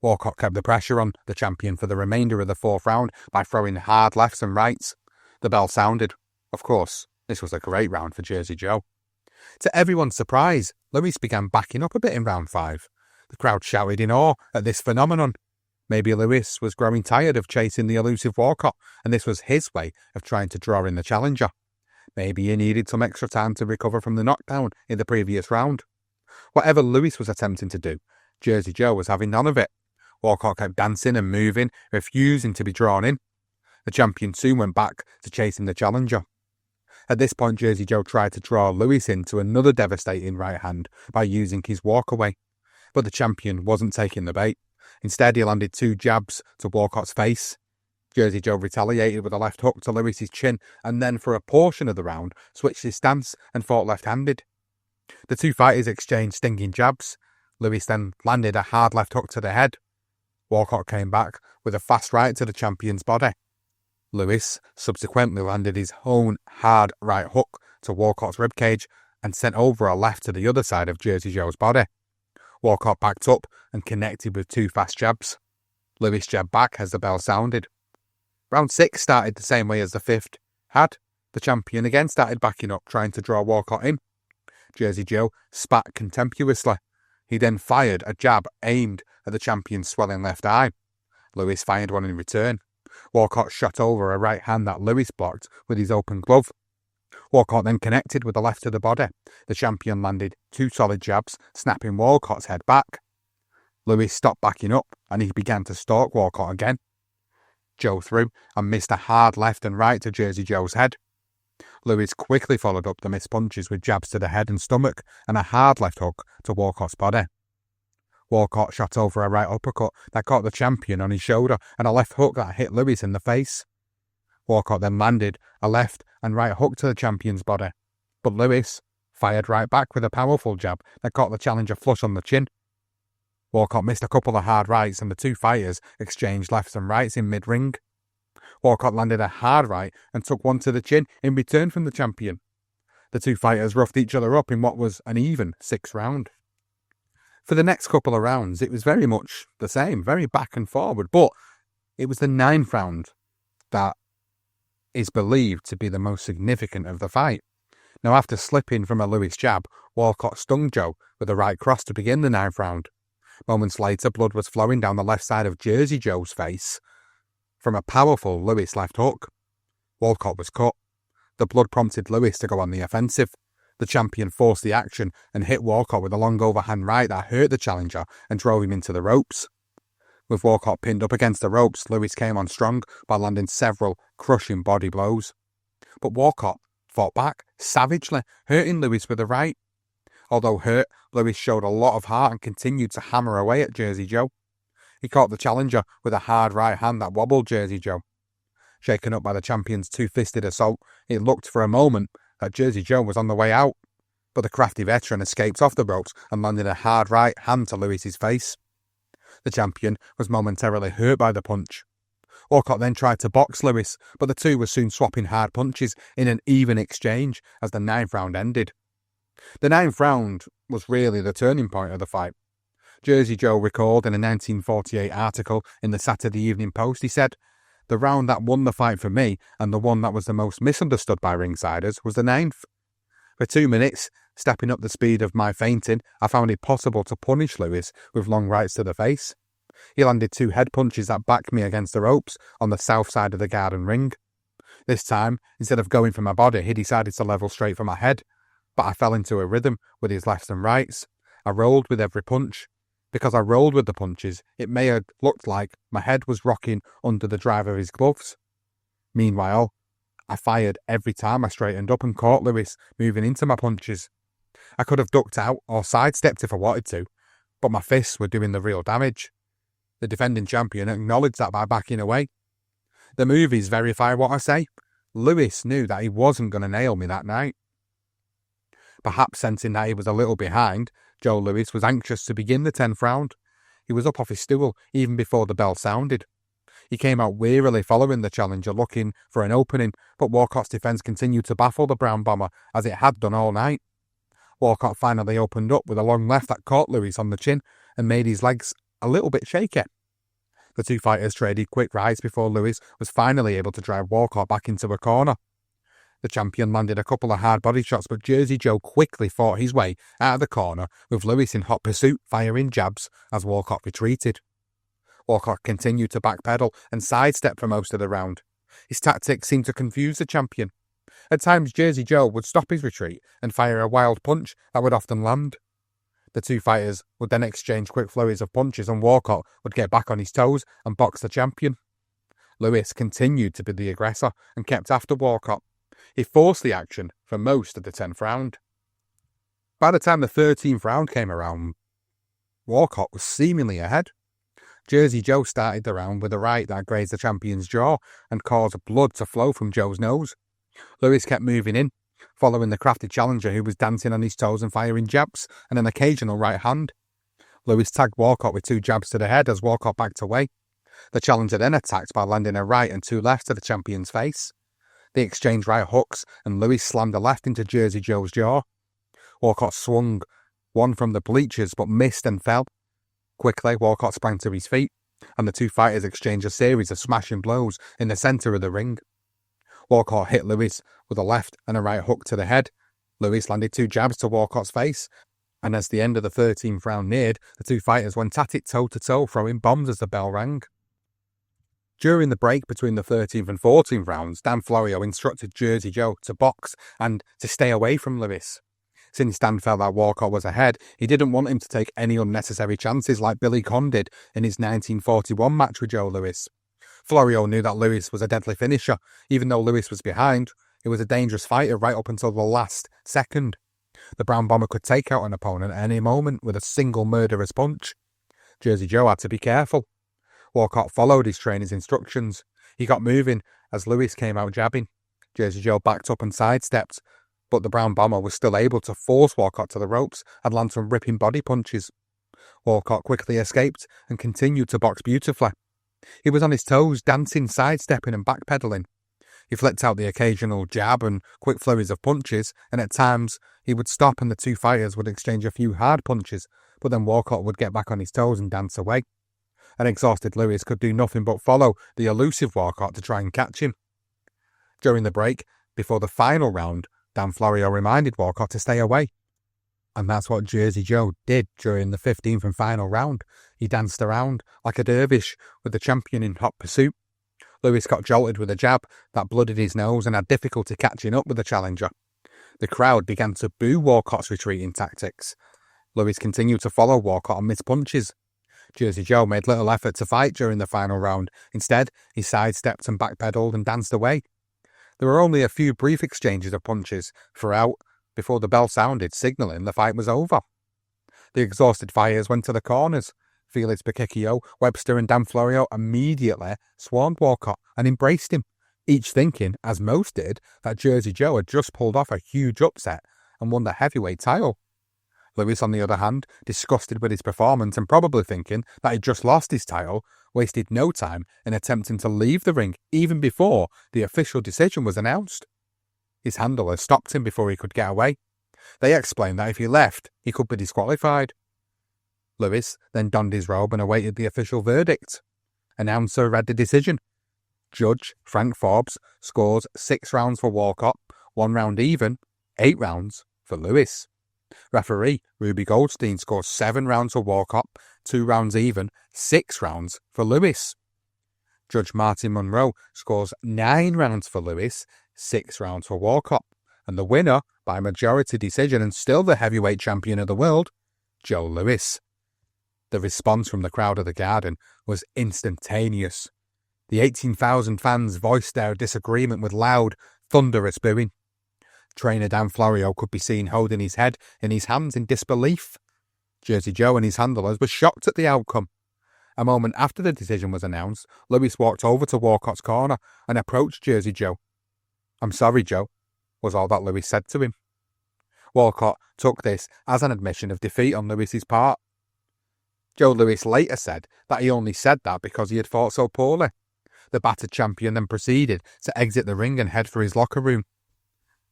Speaker 1: Walcott kept the pressure on the champion for the remainder of the 4th round by throwing hard lefts and rights. The bell sounded. Of course, this was a great round for Jersey Joe. To everyone's surprise, Lewis began backing up a bit in round 5. The crowd shouted in awe at this phenomenon. Maybe Lewis was growing tired of chasing the elusive Walcott, and this was his way of trying to draw in the challenger. Maybe he needed some extra time to recover from the knockdown in the previous round. Whatever Lewis was attempting to do, Jersey Joe was having none of it. Walcott kept dancing and moving, refusing to be drawn in. The champion soon went back to chasing the challenger. At this point, Jersey Joe tried to draw Lewis into another devastating right hand by using his walkaway. But the champion wasn't taking the bait. Instead, he landed 2 jabs to Walcott's face. Jersey Joe retaliated with a left hook to Lewis's chin and then, for a portion of the round, switched his stance and fought left-handed. The 2 fighters exchanged stinging jabs. Lewis then landed a hard left hook to the head. Walcott came back with a fast right to the champion's body. Lewis subsequently landed his own hard right hook to Walcott's ribcage and sent over a left to the other side of Jersey Joe's body. Walcott backed up and connected with 2 fast jabs. Lewis jabbed back as the bell sounded. Round 6 started the same way as the 5th had. The champion again started backing up, trying to draw Walcott in. Jersey Joe spat contemptuously. He then fired a jab aimed at the champion's swelling left eye. Lewis fired one in return. Walcott shot over a right hand that Lewis blocked with his open glove. Walcott then connected with a left to the body. The champion landed 2 solid jabs, snapping Walcott's head back. Lewis stopped backing up and he began to stalk Walcott again. Joe threw and missed a hard left and right to Jersey Joe's head. Lewis quickly followed up the missed punches with jabs to the head and stomach and a hard left hook to Walcott's body. Walcott shot over a right uppercut that caught the champion on his shoulder and a left hook that hit Lewis in the face. Walcott then landed a left and right hook to the champion's body, but Lewis fired right back with a powerful jab that caught the challenger flush on the chin. Walcott missed a couple of hard rights and the 2 fighters exchanged lefts and rights in mid-ring. Walcott landed a hard right and took one to the chin in return from the champion. The two fighters roughed each other up in what was an even 6th round. For the next couple of rounds, it was very much the same, very back and forward, but it was the 9th round that is believed to be the most significant of the fight. Now, after slipping from a Lewis jab, Walcott stung Joe with a right cross to begin the 9th round. Moments later, blood was flowing down the left side of Jersey Joe's face from a powerful Lewis left hook. Walcott was cut. The blood prompted Lewis to go on the offensive. The champion forced the action and hit Walcott with a long overhand right that hurt the challenger and drove him into the ropes. With Walcott pinned up against the ropes, Lewis came on strong by landing several crushing body blows. But Walcott fought back savagely, hurting Lewis with a right. Although hurt, Lewis showed a lot of heart and continued to hammer away at Jersey Joe. He caught the challenger with a hard right hand that wobbled Jersey Joe. Shaken up by the champion's two-fisted assault, it looked for a moment that Jersey Joe was on the way out, but the crafty veteran escaped off the ropes and landed a hard right hand to Lewis's face. The champion was momentarily hurt by the punch. Walcott then tried to box Lewis, but the two were soon swapping hard punches in an even exchange as the 9th round ended. The 9th round was really the turning point of the fight. Jersey Joe recalled in a 1948 article in the Saturday Evening Post, he said, "The round that won the fight for me, and the one that was the most misunderstood by ringsiders, was the 9th. For 2 minutes, stepping up the speed of my feinting, I found it possible to punish Lewis with long rights to the face. He landed 2 head punches that backed me against the ropes on the south side of the garden ring. This time, instead of going for my body, he decided to level straight for my head, but I fell into a rhythm with his lefts and rights. I rolled with every punch. Because I rolled with the punches, it may have looked like my head was rocking under the drive of his gloves. Meanwhile, I fired every time I straightened up and caught Lewis moving into my punches. I could have ducked out or sidestepped if I wanted to, but my fists were doing the real damage." The defending champion acknowledged that by backing away. The movies verify what I say. Lewis knew that he wasn't going to nail me that night. Perhaps sensing that he was a little behind, Joe Lewis was anxious to begin the 10th round. He was up off his stool even before the bell sounded. He came out wearily following the challenger, looking for an opening, but Walcott's defence continued to baffle the brown bomber as it had done all night. Walcott finally opened up with a long left that caught Lewis on the chin and made his legs a little bit shaky. The two fighters traded quick rights before Lewis was finally able to drive Walcott back into a corner. The champion landed a couple of hard body shots, but Jersey Joe quickly fought his way out of the corner, with Lewis in hot pursuit, firing jabs as Walcott retreated. Walcott continued to backpedal and sidestep for most of the round. His tactics seemed to confuse the champion. At times, Jersey Joe would stop his retreat and fire a wild punch that would often land. The two fighters would then exchange quick flurries of punches, and Walcott would get back on his toes and box the champion. Lewis continued to be the aggressor and kept after Walcott. He forced the action for most of the 10th round. By the time the 13th round came around, Walcott was seemingly ahead. Jersey Joe started the round with a right that grazed the champion's jaw and caused blood to flow from Joe's nose. Lewis kept moving in, following the crafty challenger who was dancing on his toes and firing jabs and an occasional right hand. Lewis tagged Walcott with 2 jabs to the head as Walcott backed away. The challenger then attacked by landing a right and 2 lefts to the champion's face. They exchanged right hooks and Lewis slammed a left into Jersey Joe's jaw. Walcott swung one from the bleachers but missed and fell. Quickly, Walcott sprang to his feet, and the two fighters exchanged a series of smashing blows in the centre of the ring. Walcott hit Lewis with a left and a right hook to the head. Lewis landed 2 jabs to Walcott's face, and as the end of the 13th round neared, the two fighters went at it toe-to-toe, throwing bombs as the bell rang. During the break between the 13th and 14th rounds, Dan Florio instructed Jersey Joe to box and to stay away from Lewis. Since Dan felt that Walcott was ahead, he didn't want him to take any unnecessary chances like Billy Conn did in his 1941 match with Joe Lewis. Florio knew that Lewis was a deadly finisher. Even though Lewis was behind, he was a dangerous fighter right up until the last second. The brown bomber could take out an opponent at any moment with a single murderous punch. Jersey Joe had to be careful. Walcott followed his trainer's instructions. He got moving as Lewis came out jabbing. Jersey Joe backed up and sidestepped, but the brown bomber was still able to force Walcott to the ropes and land some ripping body punches. Walcott quickly escaped and continued to box beautifully. He was on his toes, dancing, sidestepping and backpedaling. He flicked out the occasional jab and quick flurries of punches, and at times he would stop and the two fighters would exchange a few hard punches, but then Walcott would get back on his toes and dance away. An exhausted Lewis could do nothing but follow the elusive Walcott to try and catch him. During the break, before the final round, Dan Florio reminded Walcott to stay away. And that's what Jersey Joe did during the 15th and final round. He danced around like a dervish with the champion in hot pursuit. Lewis got jolted with a jab that blooded his nose and had difficulty catching up with the challenger. The crowd began to boo Walcott's retreating tactics. Lewis continued to follow Walcott and miss punches. Jersey Joe made little effort to fight during the final round. Instead, he sidestepped and backpedaled and danced away. There were only a few brief exchanges of punches throughout before the bell sounded, signalling the fight was over. The exhausted fighters went to the corners. Felix Pacquiao, Webster and Dan Florio immediately swarmed Walcott and embraced him, each thinking, as most did, that Jersey Joe had just pulled off a huge upset and won the heavyweight title. Lewis, on the other hand, disgusted with his performance and probably thinking that he'd just lost his title, wasted no time in attempting to leave the ring even before the official decision was announced. His handlers stopped him before he could get away. They explained that if he left, he could be disqualified. Lewis then donned his robe and awaited the official verdict. Announcer read the decision. Judge Frank Forbes scores 6 rounds for Walcott, 1 round even, 8 rounds for Lewis. Referee Ruby Goldstein scores 7 rounds for Walcott, 2 rounds even, 6 rounds for Lewis. Judge Martin Monroe scores 9 rounds for Lewis, 6 rounds for Walcott. And the winner, by majority decision and still the heavyweight champion of the world, Joe Louis. The response from the crowd of the Garden was instantaneous. The 18,000 fans voiced their disagreement with loud, thunderous booing. Trainer Dan Florio could be seen holding his head in his hands in disbelief. Jersey Joe and his handlers were shocked at the outcome. A moment after the decision was announced, Lewis walked over to Walcott's corner and approached Jersey Joe. "I'm sorry, Joe," was all that Lewis said to him. Walcott took this as an admission of defeat on Lewis's part. Joe Louis later said that he only said that because he had fought so poorly. The battered champion then proceeded to exit the ring and head for his locker room.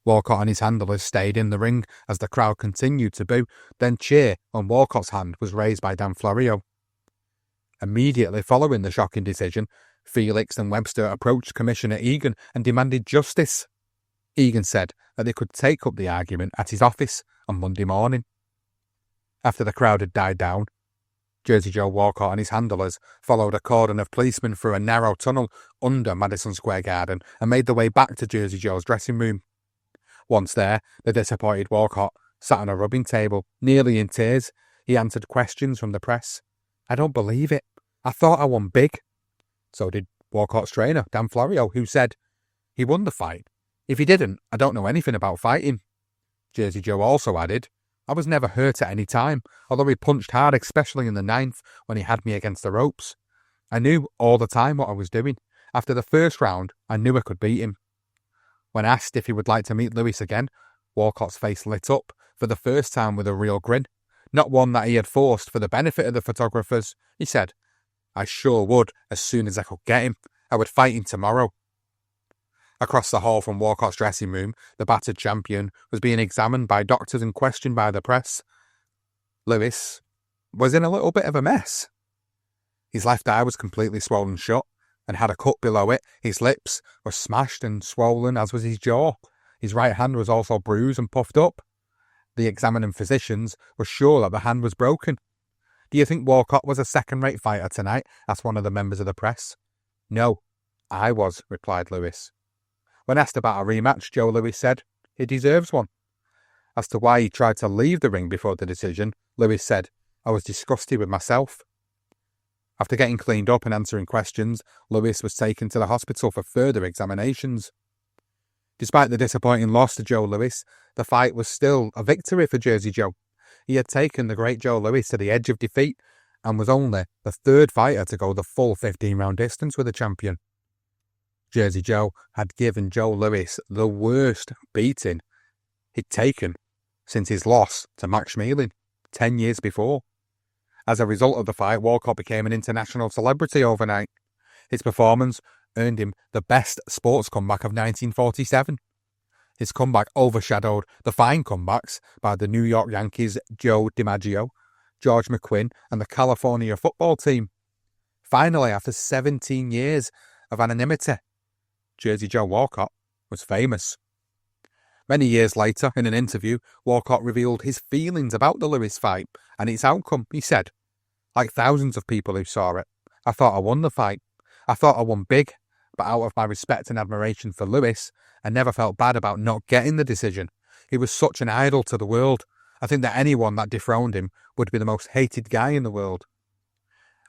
Speaker 1: Walcott and his handlers stayed in the ring as the crowd continued to boo, then cheer when Walcott's hand was raised by Dan Florio. Immediately following the shocking decision, Felix and Webster approached Commissioner Egan and demanded justice. Egan said that they could take up the argument at his office on Monday morning. After the crowd had died down, Jersey Joe Walcott and his handlers followed a cordon of policemen through a narrow tunnel under Madison Square Garden and made their way back to Jersey Joe's dressing room. Once there, the disappointed Walcott sat on a rubbing table, nearly in tears. He answered questions from the press. "I don't believe it. I thought I won big." So did Walcott's trainer, Dan Florio, who said, "He won the fight. If he didn't, I don't know anything about fighting." Jersey Joe also added, "I was never hurt at any time, although he punched hard, especially in the 9th when he had me against the ropes. I knew all the time what I was doing. After the first round, I knew I could beat him." When asked if he would like to meet Lewis again, Walcott's face lit up, for the first time with a real grin, not one that he had forced for the benefit of the photographers. He said, "I sure would as soon as I could get him. I would fight him tomorrow." Across the hall from Walcott's dressing room, the battered champion was being examined by doctors and questioned by the press. Lewis was in a little bit of a mess. His left eye was completely swollen shut and had a cut below it. His lips were smashed and swollen, as was his jaw. His right hand was also bruised and puffed up. The examining physicians were sure that the hand was broken. "Do you think Walcott was a second-rate fighter tonight?" asked one of the members of the press. "No, I was," replied Lewis. When asked about a rematch, Joe Louis said, "He deserves one." As to why he tried to leave the ring before the decision, Lewis said, "I was disgusted with myself." After getting cleaned up and answering questions, Lewis was taken to the hospital for further examinations. Despite the disappointing loss to Joe Louis, the fight was still a victory for Jersey Joe. He had taken the great Joe Louis to the edge of defeat and was only the 3rd fighter to go the full 15-round distance with the champion. Jersey Joe had given Joe Louis the worst beating he'd taken since his loss to Max Schmeling 10 years before. As a result of the fight, Walcott became an international celebrity overnight. His performance earned him the best sports comeback of 1947. His comeback overshadowed the fine comebacks by the New York Yankees' Joe DiMaggio, George McQuinn, and the California football team. Finally, after 17 years of anonymity, Jersey Joe Walcott was famous. Many years later, in an interview, Walcott revealed his feelings about the Lewis fight and its outcome. He said, "Like thousands of people who saw it, I thought I won the fight. I thought I won big, but out of my respect and admiration for Lewis, I never felt bad about not getting the decision. He was such an idol to the world. I think that anyone that dethroned him would be the most hated guy in the world."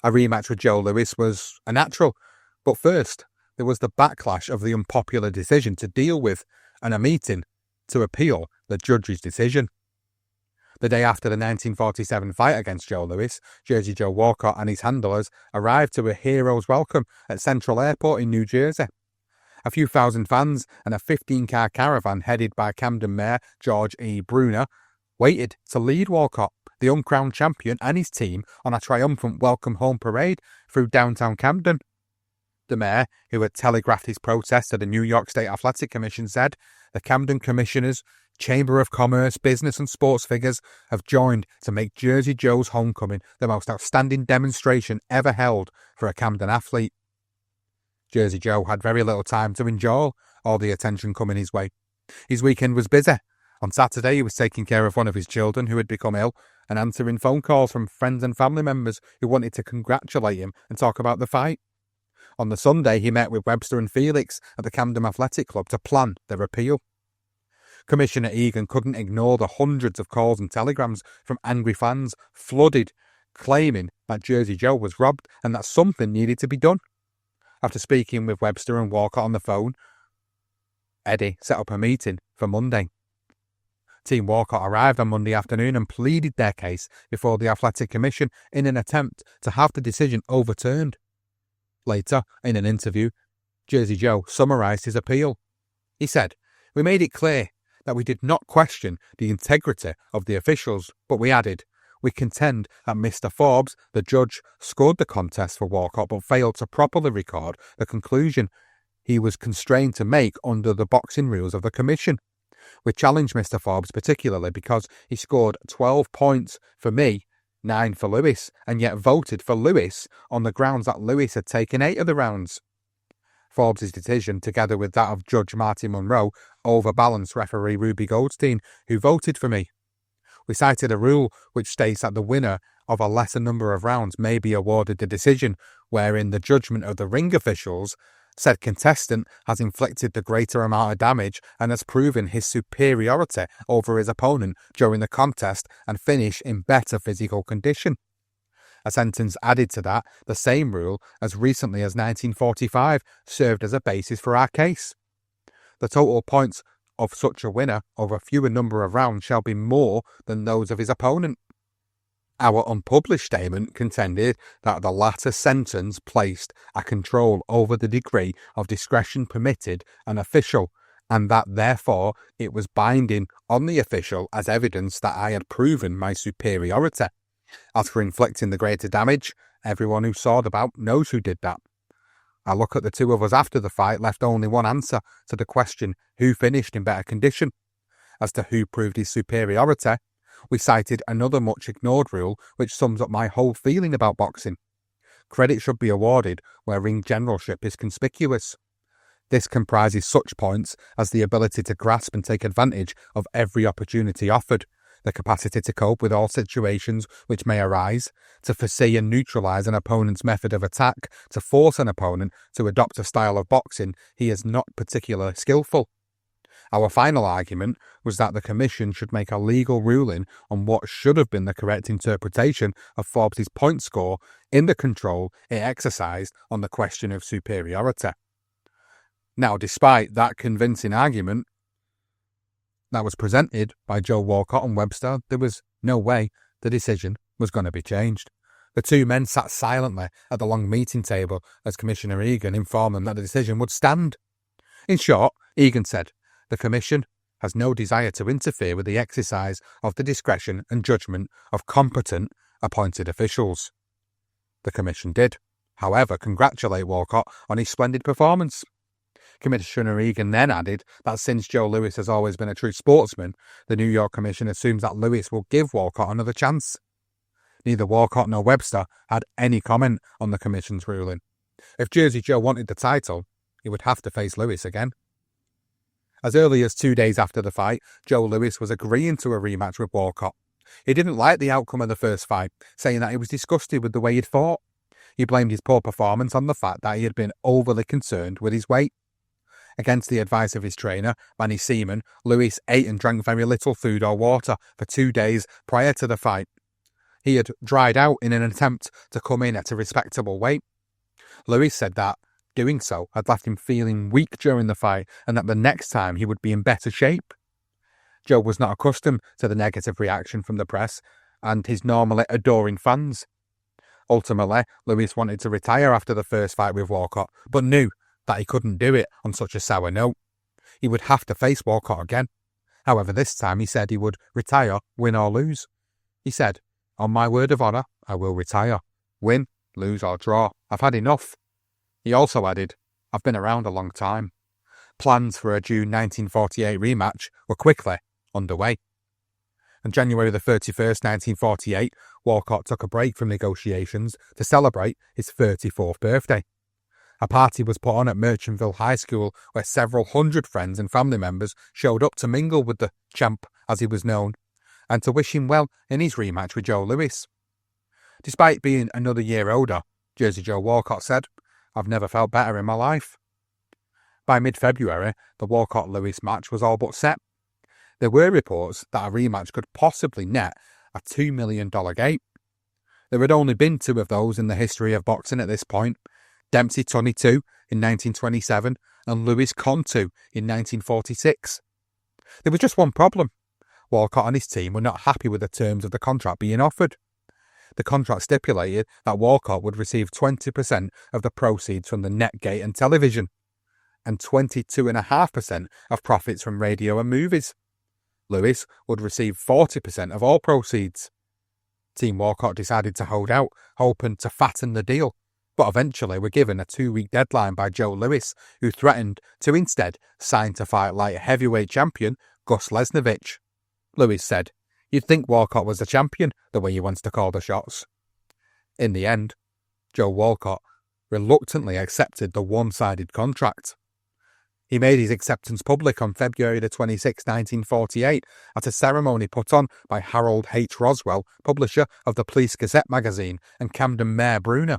Speaker 1: A rematch with Joe Lewis was a natural, but first, there was the backlash of the unpopular decision to deal with and a meeting to appeal the judge's decision. The day after the 1947 fight against Joe Lewis, Jersey Joe Walcott and his handlers arrived to a hero's welcome at Central Airport in New Jersey. A few thousand fans and a 15-car caravan headed by Camden Mayor George E. Bruner waited to lead Walcott, the uncrowned champion, and his team on a triumphant welcome home parade through downtown Camden. The mayor, who had telegraphed his protest to the New York State Athletic Commission, said, "The Camden Commissioners, Chamber of Commerce, business and sports figures have joined to make Jersey Joe's homecoming the most outstanding demonstration ever held for a Camden athlete." Jersey Joe had very little time to enjoy all the attention coming his way. His weekend was busy. On Saturday, he was taking care of one of his children who had become ill and answering phone calls from friends and family members who wanted to congratulate him and talk about the fight. On the Sunday, he met with Webster and Felix at the Camden Athletic Club to plan their appeal. Commissioner Egan couldn't ignore the hundreds of calls and telegrams from angry fans, flooded, claiming that Jersey Joe was robbed and that something needed to be done. After speaking with Webster and Walcott on the phone, Eddie set up a meeting for Monday. Team Walcott arrived on Monday afternoon and pleaded their case before the Athletic Commission in an attempt to have the decision overturned. Later, in an interview, Jersey Joe summarised his appeal. He said, "We made it clear that we did not question the integrity of the officials, but we added, we contend that Mr. Forbes, the judge, scored the contest for Walcott but failed to properly record the conclusion he was constrained to make under the boxing rules of the commission. We challenged Mr. Forbes particularly because he scored 12 points for me, 9 for Lewis, and yet voted for Lewis on the grounds that Lewis had taken 8 of the rounds. Forbes' decision, together with that of Judge Martin Monroe, overbalanced referee Ruby Goldstein, who voted for me. We cited a rule which states that the winner of a lesser number of rounds may be awarded the decision, wherein the judgment of the ring officials said contestant has inflicted the greater amount of damage and has proven his superiority over his opponent during the contest and finished in better physical condition. A sentence added to that, the same rule, as recently as 1945, served as a basis for our case. The total points of such a winner over a fewer number of rounds shall be more than those of his opponent. Our unpublished statement contended that the latter sentence placed a control over the degree of discretion permitted an official, and that therefore it was binding on the official as evidence that I had proven my superiority. As for inflicting the greater damage, everyone who saw the bout knows who did that. A look at the two of us after the fight left only one answer to the question who finished in better condition. As to who proved his superiority, we cited another much ignored rule which sums up my whole feeling about boxing. Credit should be awarded where ring generalship is conspicuous. This comprises such points as the ability to grasp and take advantage of every opportunity offered, the capacity to cope with all situations which may arise, to foresee and neutralise an opponent's method of attack, to force an opponent to adopt a style of boxing he is not particularly skillful. Our final argument was that the Commission should make a legal ruling on what should have been the correct interpretation of Forbes' point score in the control it exercised on the question of superiority. Now, despite that convincing argument that was presented by Joe Walcott and Webster, there was no way the decision was going to be changed. The two men sat silently at the long meeting table as Commissioner Egan informed them that the decision would stand. In short, Egan said, the Commission has no desire to interfere with the exercise of the discretion and judgment of competent appointed officials. The Commission did. however, congratulate Walcott on his splendid performance. Commissioner Egan then added that since Joe Louis has always been a true sportsman, the New York Commission assumes that Louis will give Walcott another chance. Neither Walcott nor Webster had any comment on the Commission's ruling. If Jersey Joe wanted the title, he would have to face Louis again. As early as 2 days after the fight, Joe Louis was agreeing to a rematch with Walcott. He didn't like the outcome of the first fight, saying that he was disgusted with the way he'd fought. He blamed his poor performance on the fact that he had been overly concerned with his weight. Against the advice of his trainer, Manny Seaman, Louis ate and drank very little food or water for 2 days prior to the fight. He had dried out in an attempt to come in at a respectable weight. Louis said that doing so had left him feeling weak during the fight and that the next time he would be in better shape. Joe was not accustomed to the negative reaction from the press and his normally adoring fans. Ultimately, Louis wanted to retire after the first fight with Walcott, but knew that he couldn't do it on such a sour note. He would have to face Walcott again. However, this time he said he would retire, win or lose. He said, "On my word of honour, I will retire. Win, lose or draw. I've had enough." He also added, "I've been around a long time." Plans for a June 1948 rematch were quickly underway. On January the 31st, 1948, Walcott took a break from negotiations to celebrate his 34th birthday. A party was put on at Merchantville High School where several hundred friends and family members showed up to mingle with the champ, as he was known, and to wish him well in his rematch with Joe Louis. Despite being another year older, Jersey Joe Walcott said, "I've never felt better in my life." By mid-February, the Walcott-Louis match was all but set. There were reports that a rematch could possibly net a $2 million gate. There had only been 2 of those in the history of boxing at this point, Dempsey-Tunney 2 in 1927 and Lewis-Conn 2 in 1946. There was just one problem. Walcott and his team were not happy with the terms of the contract being offered. The contract stipulated that Walcott would receive 20% of the proceeds from the net gate and television, and 22.5% of profits from radio and movies. Louis would receive 40% of all proceeds. Team Walcott decided to hold out, hoping to fatten the deal, but eventually were given a 2-week deadline by Joe Louis, who threatened to instead sign to fight light heavyweight champion Gus Lesnovich. Louis said, "You'd think Walcott was the champion, the way he wants to call the shots." In the end, Joe Walcott reluctantly accepted the one-sided contract. He made his acceptance public on February 26, 1948, at a ceremony put on by Harold H. Roswell, publisher of the Police Gazette magazine, and Camden Mayor Bruner.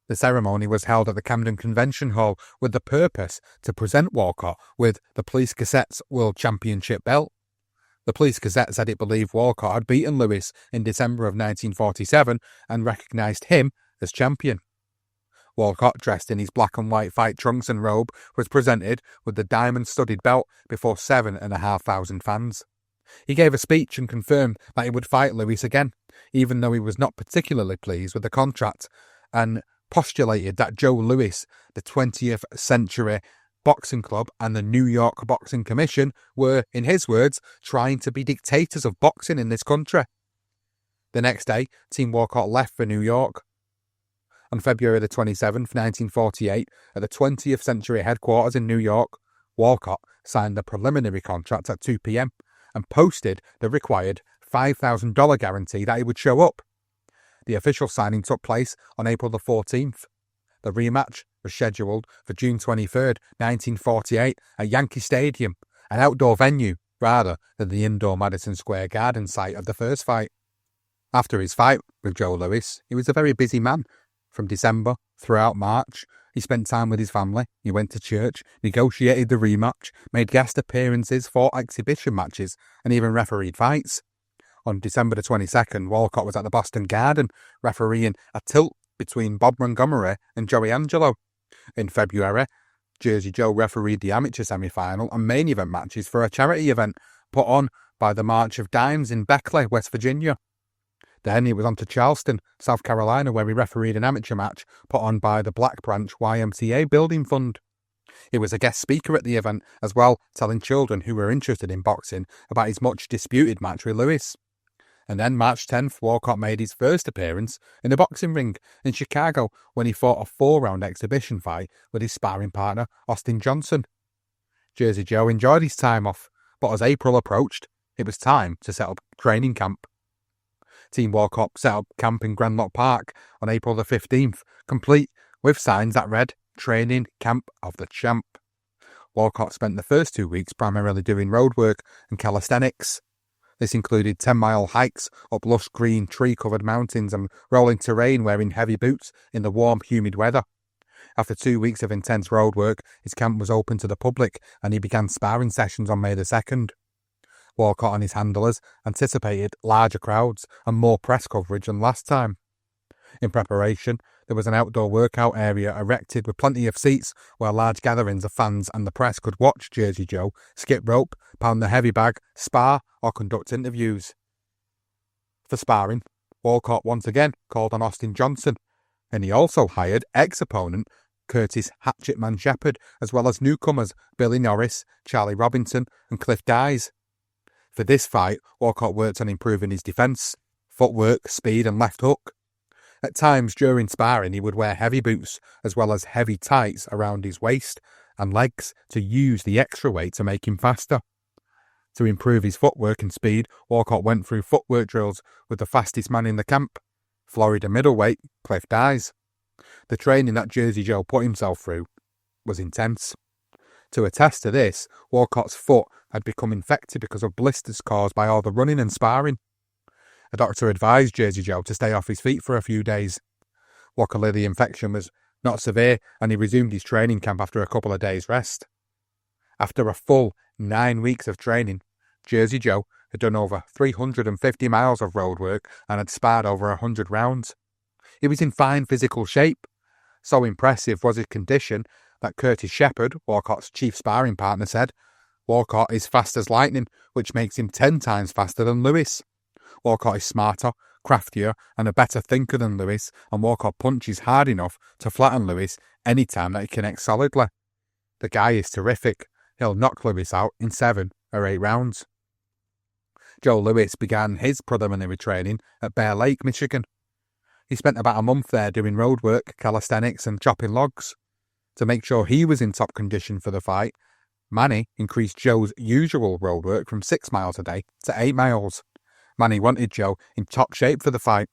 Speaker 1: The ceremony was held at the Camden Convention Hall with the purpose to present Walcott with the Police Gazette's World Championship belt. The Police Gazette said it believed Walcott had beaten Louis in December of 1947 and recognised him as champion. Walcott, dressed in his black and white fight trunks and robe, was presented with the diamond-studded belt before 7,500 fans. He gave a speech and confirmed that he would fight Louis again, even though he was not particularly pleased with the contract, and postulated that Joe Louis, the 20th Century Boxing Club and the New York Boxing Commission were, in his words, trying to be dictators of boxing in this country. The next day, Team Walcott left for New York. On February 27th, 1948, at the 20th Century headquarters in New York, Walcott signed the preliminary contract at 2 p.m. and posted the required $5,000 guarantee that he would show up. The official signing took place on April 14th. The rematch was scheduled for June 23rd, 1948 at Yankee Stadium, an outdoor venue rather than the indoor Madison Square Garden site of the first fight. After his fight with Joe Louis, he was a very busy man. From December throughout March, he spent time with his family, he went to church, negotiated the rematch, made guest appearances, fought exhibition matches, and even refereed fights. On December 22nd, Walcott was at the Boston Garden, refereeing a tilt between Bob Montgomery and Joey Angelo. In February, Jersey Joe refereed the amateur semi-final and main event matches for a charity event put on by the March of Dimes in Beckley, West Virginia. Then he was on to Charleston, South Carolina, where he refereed an amateur match put on by the Black Branch YMCA Building Fund. He was a guest speaker at the event as well, telling children who were interested in boxing about his much-disputed match with Louis. And then March 10th, Walcott made his first appearance in the boxing ring in Chicago when he fought a 4-round exhibition fight with his sparring partner, Austin Johnson. Jersey Joe enjoyed his time off, but as April approached, it was time to set up training camp. Team Walcott set up camp in Granlock Park on April the 15th, complete with signs that read, Training Camp of the Champ. Walcott spent the first 2 weeks primarily doing road work and calisthenics. This included 10-mile hikes up lush green tree-covered mountains and rolling terrain wearing heavy boots in the warm, humid weather. After 2 weeks of intense road work, his camp was open to the public and he began sparring sessions on May the 2nd. Walcott and his handlers anticipated larger crowds and more press coverage than last time. In preparation, there was an outdoor workout area erected with plenty of seats where large gatherings of fans and the press could watch Jersey Joe skip rope, pound the heavy bag, spar or conduct interviews. For sparring, Walcott once again called on Austin Johnson, and he also hired ex-opponent Curtis Hatchetman Shepherd, as well as newcomers Billy Norris, Charlie Robinson and Cliff Dyes. For this fight, Walcott worked on improving his defence, footwork, speed and left hook. At times during sparring he would wear heavy boots as well as heavy tights around his waist and legs to use the extra weight to make him faster. To improve his footwork and speed, Walcott went through footwork drills with the fastest man in the camp, Florida middleweight Cliff Dyes. The training that Jersey Joe put himself through was intense. To attest to this, Walcott's foot had become infected because of blisters caused by all the running and sparring. A doctor advised Jersey Joe to stay off his feet for a few days. Luckily, the infection was not severe and he resumed his training camp after a couple of days' rest. After a full 9 weeks of training, Jersey Joe had done over 350 miles of road work and had sparred over 100 rounds. He was in fine physical shape. So impressive was his condition that Curtis Shepherd, Walcott's chief sparring partner, said, Walcott is fast as lightning, which makes him 10 times faster than Lewis. Walcott is smarter, craftier and a better thinker than Lewis, and Walcott punches hard enough to flatten Lewis any time that he connects solidly. The guy is terrific. He'll knock Lewis out in 7 or 8 rounds. Joe Lewis began his preliminary training at Bear Lake, Michigan. He spent about a month there doing road work, calisthenics and chopping logs. To make sure he was in top condition for the fight, Manny increased Joe's usual road work from 6 miles a day to 8 miles. Manny wanted Joe in top shape for the fight.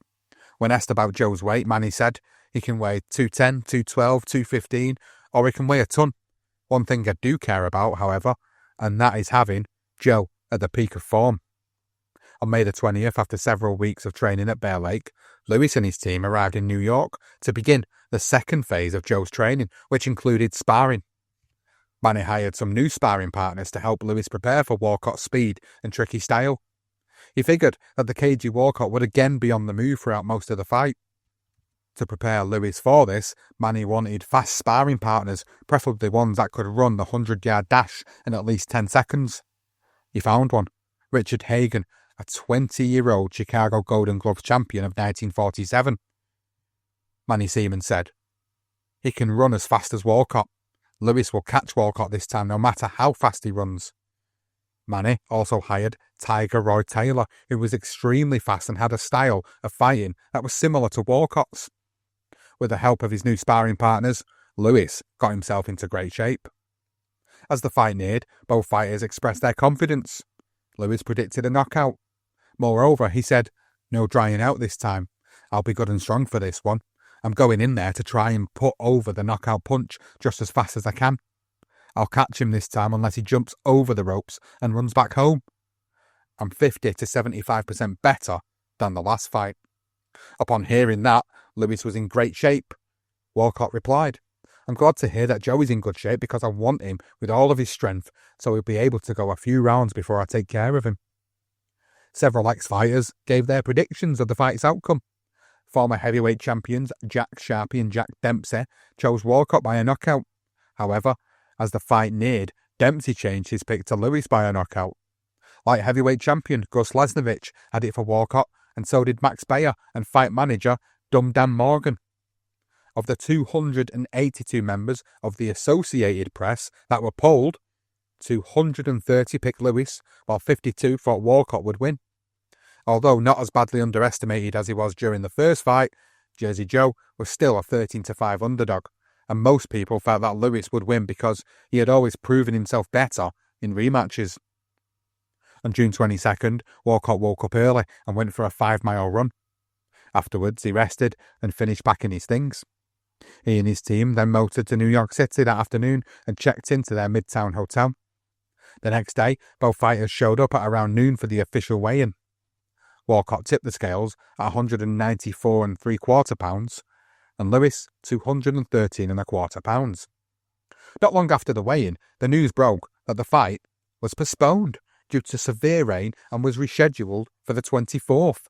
Speaker 1: When asked about Joe's weight, Manny said he can weigh 210, 212, 215, or he can weigh a ton. One thing I do care about, however, and that is having Joe at the peak of form. On May the 20th, after several weeks of training at Bear Lake, Lewis and his team arrived in New York to begin the second phase of Joe's training, which included sparring. Manny hired some new sparring partners to help Lewis prepare for Walcott's speed and tricky style. He figured that the cagey Walcott would again be on the move throughout most of the fight. To prepare Lewis for this, Manny wanted fast sparring partners, preferably ones that could run the 100-yard dash in at least 10 seconds. He found one, Richard Hagan, a 20-year-old Chicago Golden Glove champion of 1947. Manny Seaman said, He can run as fast as Walcott. Lewis will catch Walcott this time no matter how fast he runs. Manny also hired Tiger Roy Taylor, who was extremely fast and had a style of fighting that was similar to Walcott's. With the help of his new sparring partners, Lewis got himself into great shape. As the fight neared, both fighters expressed their confidence. Lewis predicted a knockout. Moreover, he said, No drying out this time. I'll be good and strong for this one. I'm going in there to try and put over the knockout punch just as fast as I can. I'll catch him this time unless he jumps over the ropes and runs back home. I'm 50 to 75% better than the last fight. Upon hearing that, Lewis was in great shape. Walcott replied, I'm glad to hear that Joe is in good shape because I want him with all of his strength so he'll be able to go a few rounds before I take care of him. Several ex-fighters gave their predictions of the fight's outcome. Former heavyweight champions Jack Sharpie and Jack Dempsey chose Walcott by a knockout. However, as the fight neared, Dempsey changed his pick to Lewis by a knockout. Light heavyweight champion Gus Lesnovich had it for Walcott, and so did Max Bayer and fight manager Dum Dan Morgan. Of the 282 members of the Associated Press that were polled, 230 picked Lewis, while 52 thought Walcott would win. Although not as badly underestimated as he was during the first fight, Jersey Joe was still a 13-5 underdog, and most people felt that Lewis would win because he had always proven himself better in rematches. On June 22nd, Walcott woke up early and went for a 5-mile run. Afterwards, he rested and finished packing his things. He and his team then motored to New York City that afternoon and checked into their Midtown hotel. The next day, both fighters showed up at around noon for the official weigh-in. Walcott tipped the scales at 194 3/4 pounds, and Lewis 213 1/4 pounds. Not long after the weigh-in, the news broke that the fight was postponed due to severe rain and was rescheduled for the 24th.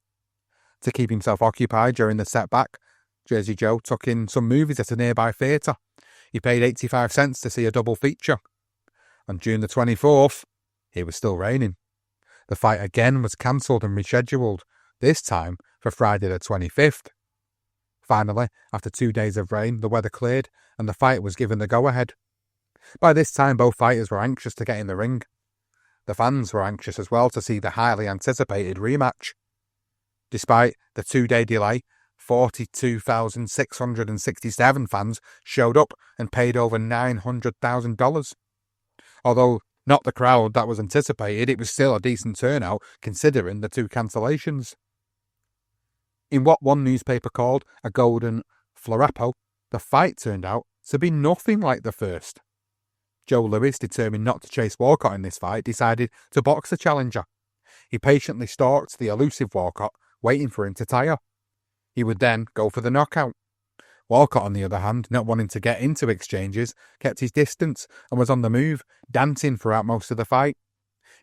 Speaker 1: To keep himself occupied during the setback, Jersey Joe took in some movies at a nearby theatre. He paid 85 cents to see a double feature. On June the 24th, it was still raining. The fight again was cancelled and rescheduled, this time for Friday the 25th. Finally, after 2 days of rain, the weather cleared and the fight was given the go-ahead. By this time, both fighters were anxious to get in the ring. The fans were anxious as well to see the highly anticipated rematch. Despite the 2-day delay, 42,667 fans showed up and paid over $900,000. Although not the crowd that was anticipated, it was still a decent turnout considering the 2 cancellations. In what one newspaper called a golden florappo, the fight turned out to be nothing like the first. Joe Lewis, determined not to chase Walcott in this fight, decided to box the challenger. He patiently stalked the elusive Walcott, waiting for him to tire. He would then go for the knockout. Walcott, on the other hand, not wanting to get into exchanges, kept his distance and was on the move, dancing throughout most of the fight.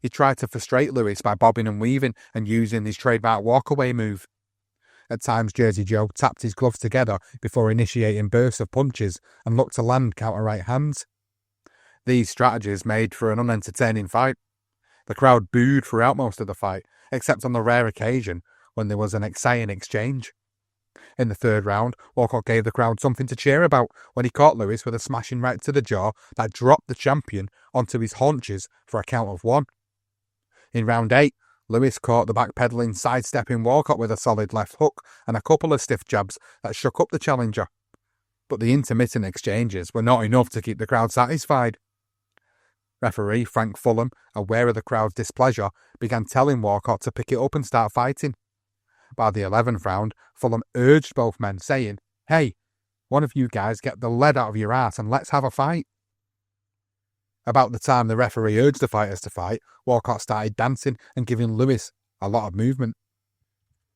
Speaker 1: He tried to frustrate Lewis by bobbing and weaving and using his trademark walkaway move. At times, Jersey Joe tapped his gloves together before initiating bursts of punches and looked to land counter right hands. These strategies made for an unentertaining fight. The crowd booed throughout most of the fight, except on the rare occasion when there was an exciting exchange. In the third round, Walcott gave the crowd something to cheer about when he caught Lewis with a smashing right to the jaw that dropped the champion onto his haunches for a count of 1. In round 8, Lewis caught the backpedaling, sidestepping Walcott with a solid left hook and a couple of stiff jabs that shook up the challenger. But the intermittent exchanges were not enough to keep the crowd satisfied. Referee Frank Fulham, aware of the crowd's displeasure, began telling Walcott to pick it up and start fighting. By the 11th round, Fulham urged both men, saying, "Hey, one of you guys get the lead out of your ass and let's have a fight." About the time the referee urged the fighters to fight, Walcott started dancing and giving Lewis a lot of movement.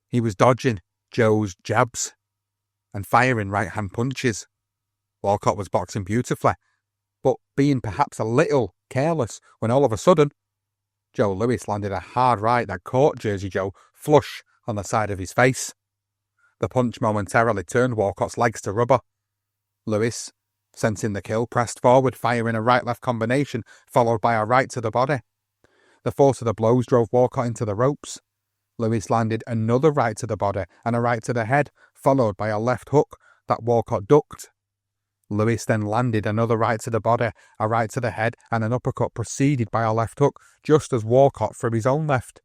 Speaker 1: He was dodging Joe's jabs and firing right-hand punches. Walcott was boxing beautifully, but being perhaps a little careless when all of a sudden, Joe Lewis landed a hard right that caught Jersey Joe flush on the side of his face. The punch momentarily turned Walcott's legs to rubber. Lewis, sensing the kill, pressed forward, firing a right-left combination, followed by a right to the body. The force of the blows drove Walcott into the ropes. Lewis landed another right to the body and a right to the head, followed by a left hook that Walcott ducked. Lewis then landed another right to the body, a right to the head, and an uppercut preceded by a left hook, just as Walcott threw his own left.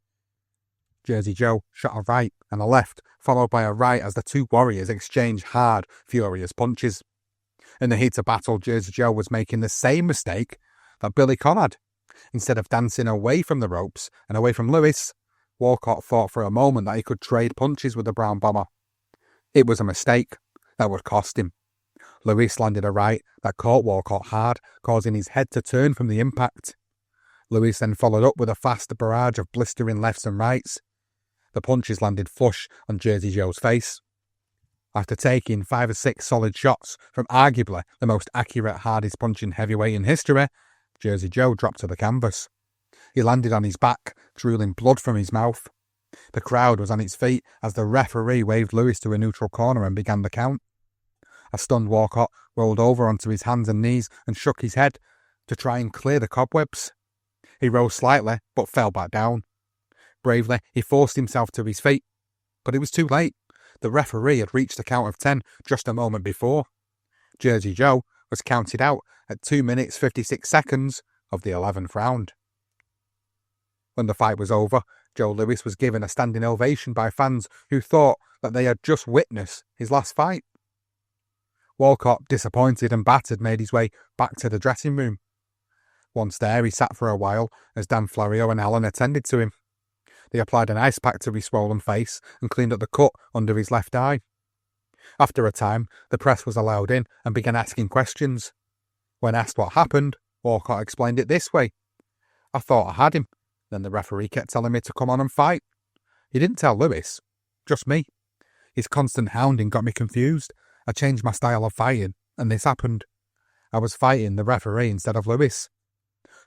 Speaker 1: Jersey Joe shot a right and a left, followed by a right as the two warriors exchanged hard, furious punches. In the heat of battle, Jersey Joe was making the same mistake that Billy Conn had. Instead of dancing away from the ropes and away from Lewis, Walcott thought for a moment that he could trade punches with the Brown Bomber. It was a mistake that would cost him. Lewis landed a right that caught Walcott hard, causing his head to turn from the impact. Lewis then followed up with a fast barrage of blistering lefts and rights. The punches landed flush on Jersey Joe's face. After taking 5 or 6 solid shots from arguably the most accurate, hardest punching heavyweight in history, Jersey Joe dropped to the canvas. He landed on his back, drooling blood from his mouth. The crowd was on its feet as the referee waved Lewis to a neutral corner and began the count. A stunned Walcott rolled over onto his hands and knees and shook his head to try and clear the cobwebs. He rose slightly, but fell back down. Bravely, he forced himself to his feet, but it was too late. The referee had reached the count of 10 just a moment before. Jersey Joe was counted out at 2 minutes 56 seconds of the 11th round. When the fight was over, Joe Louis was given a standing ovation by fans who thought that they had just witnessed his last fight. Walcott, disappointed and battered, made his way back to the dressing room. Once there, he sat for a while as Dan Florio and Alan attended to him. They applied an ice pack to his swollen face and cleaned up the cut under his left eye. After a time, the press was allowed in and began asking questions. When asked what happened, Walcott explained it this way. "I thought I had him. Then the referee kept telling me to come on and fight. He didn't tell Louis, just me. His constant hounding got me confused. I changed my style of fighting, and this happened. I was fighting the referee instead of Louis."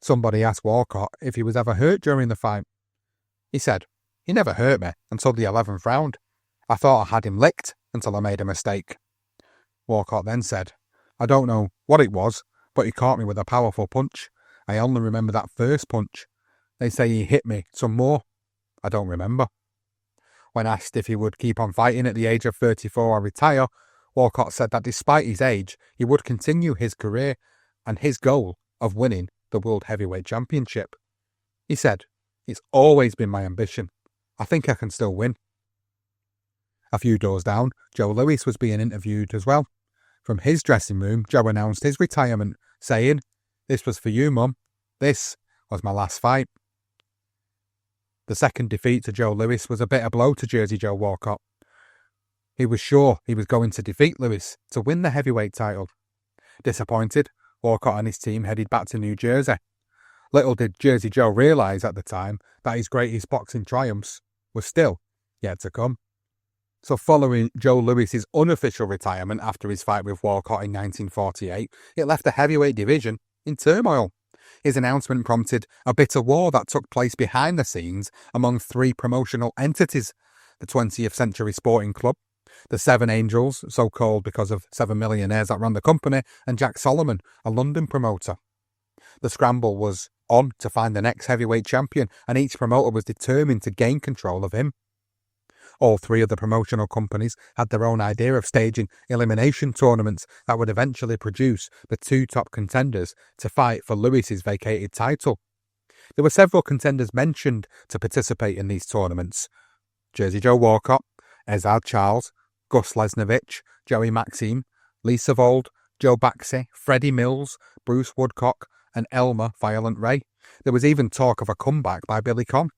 Speaker 1: Somebody asked Walcott if he was ever hurt during the fight. He said, "He never hurt me until the 11th round. I thought I had him licked until I made a mistake." Walcott then said, "I don't know what it was, but he caught me with a powerful punch. I only remember that first punch. They say he hit me some more. I don't remember." When asked if he would keep on fighting at the age of 34 or retire, Walcott said that despite his age, he would continue his career and his goal of winning the World Heavyweight Championship. He said, "It's always been my ambition. I think I can still win." A few doors down, Joe Louis was being interviewed as well. From his dressing room, Joe announced his retirement, saying, "This was for you, Mum. This was my last fight." The second defeat to Joe Louis was a bitter blow to Jersey Joe Walcott. He was sure he was going to defeat Louis to win the heavyweight title. Disappointed, Walcott and his team headed back to New Jersey. Little did Jersey Joe realise at the time that his greatest boxing triumphs were still yet to come. So following Joe Louis's unofficial retirement after his fight with Walcott in 1948, it left the heavyweight division in turmoil. His announcement prompted a bitter war that took place behind the scenes among three promotional entities: the 20th Century Sporting Club, the Seven Angels, so called because of 7 millionaires that ran the company, and Jack Solomon, a London promoter. The scramble was on to find the next heavyweight champion, and each promoter was determined to gain control of him. All three of the promotional companies had their own idea of staging elimination tournaments that would eventually produce the two top contenders to fight for Louis's vacated title. There were several contenders mentioned to participate in these tournaments: Jersey Joe Walcott, Ezzard Charles, Gus Lesnovich, Joey Maxim, Lisa Vold, Joe Baxi, Freddie Mills, Bruce Woodcock, and Elmer Violent Ray. There was even talk of a comeback by Billy Conn.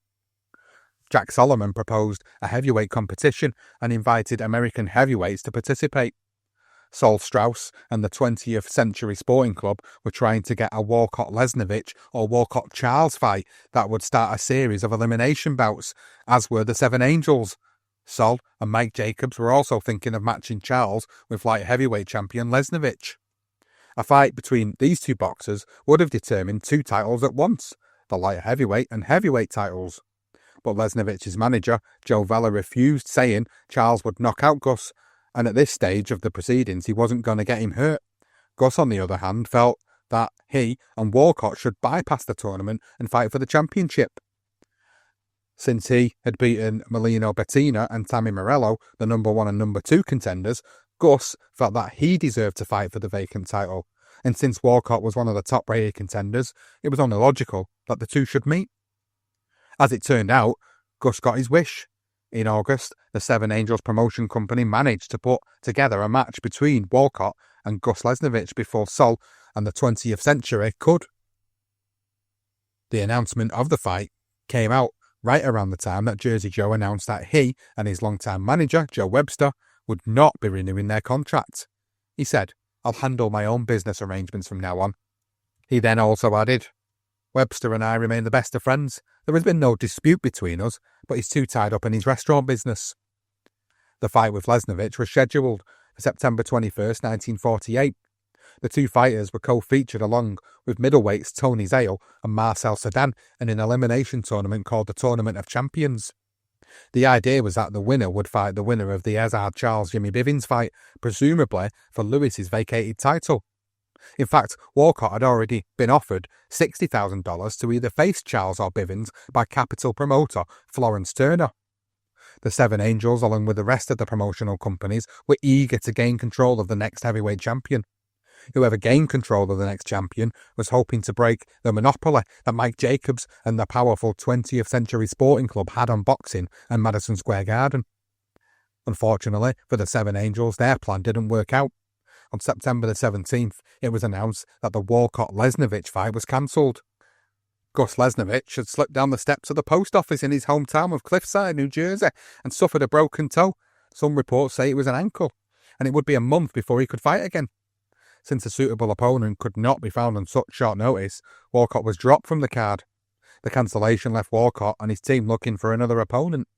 Speaker 1: Jack Solomon proposed a heavyweight competition and invited American heavyweights to participate. Sol Strauss and the 20th Century Sporting Club were trying to get a Walcott-Lesnovich or Walcott-Charles fight that would start a series of elimination bouts, as were the Seven Angels. Sol and Mike Jacobs were also thinking of matching Charles with light heavyweight champion Lesnovich. A fight between these two boxers would have determined two titles at once, the light heavyweight and heavyweight titles. But Lesnovich's manager, Joe Vella, refused, saying Charles would knock out Gus, and at this stage of the proceedings he wasn't going to get him hurt. Gus, on the other hand, felt that he and Walcott should bypass the tournament and fight for the championship. Since he had beaten Melino Bettina and Tammy Morello, the number 1 and number 2 contenders, Gus felt that he deserved to fight for the vacant title, and since Walcott was one of the top-rated contenders, it was only logical that the two should meet. As it turned out, Gus got his wish. In August, the Seven Angels promotion company managed to put together a match between Walcott and Gus Lesnovich before Sol and the 20th Century could. The announcement of the fight came out right around the time that Jersey Joe announced that he and his longtime manager, Joe Webster, would not be renewing their contract. He said, "I'll handle my own business arrangements from now on." He then also added, "Webster and I remain the best of friends. There has been no dispute between us, but he's too tied up in his restaurant business." The fight with Lesnovich was scheduled for September 21st, 1948. The two fighters were co-featured along with middleweights Tony Zale and Marcel Sedan in an elimination tournament called the Tournament of Champions. The idea was that the winner would fight the winner of the Ezzard Charles-Jimmy Bivens fight, presumably for Louis's vacated title. In fact, Walcott had already been offered $60,000 to either face Charles or Bivens by Capital promoter Florence Turner. The Seven Angels, along with the rest of the promotional companies, were eager to gain control of the next heavyweight champion. Whoever gained control of the next champion was hoping to break the monopoly that Mike Jacobs and the powerful 20th Century Sporting Club had on boxing and Madison Square Garden. Unfortunately for the Seven Angels, their plan didn't work out. On September the 17th, it was announced that the Walcott-Lesnevich fight was cancelled. Gus Lesnevich had slipped down the steps of the post office in his hometown of Cliffside, New Jersey, and suffered a broken toe. Some reports say it was an ankle, and it would be a month before he could fight again. Since a suitable opponent could not be found on such short notice, Walcott was dropped from the card. The cancellation left Walcott and his team looking for another opponent.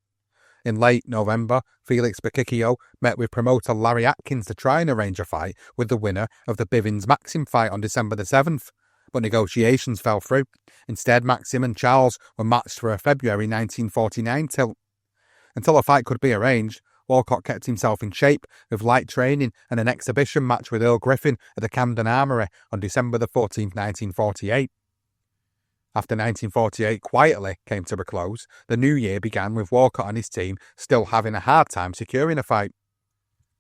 Speaker 1: In late November, Felix Bakicchio met with promoter Larry Atkins to try and arrange a fight with the winner of the Bivens-Maxim fight on December the 7th. But negotiations fell through. Instead, Maxim and Charles were matched for a February 1949 tilt. Until a fight could be arranged, Walcott kept himself in shape with light training and an exhibition match with Earl Griffin at the Camden Armoury on December the 14th, 1948. After 1948 quietly came to a close, the new year began with Walcott and his team still having a hard time securing a fight.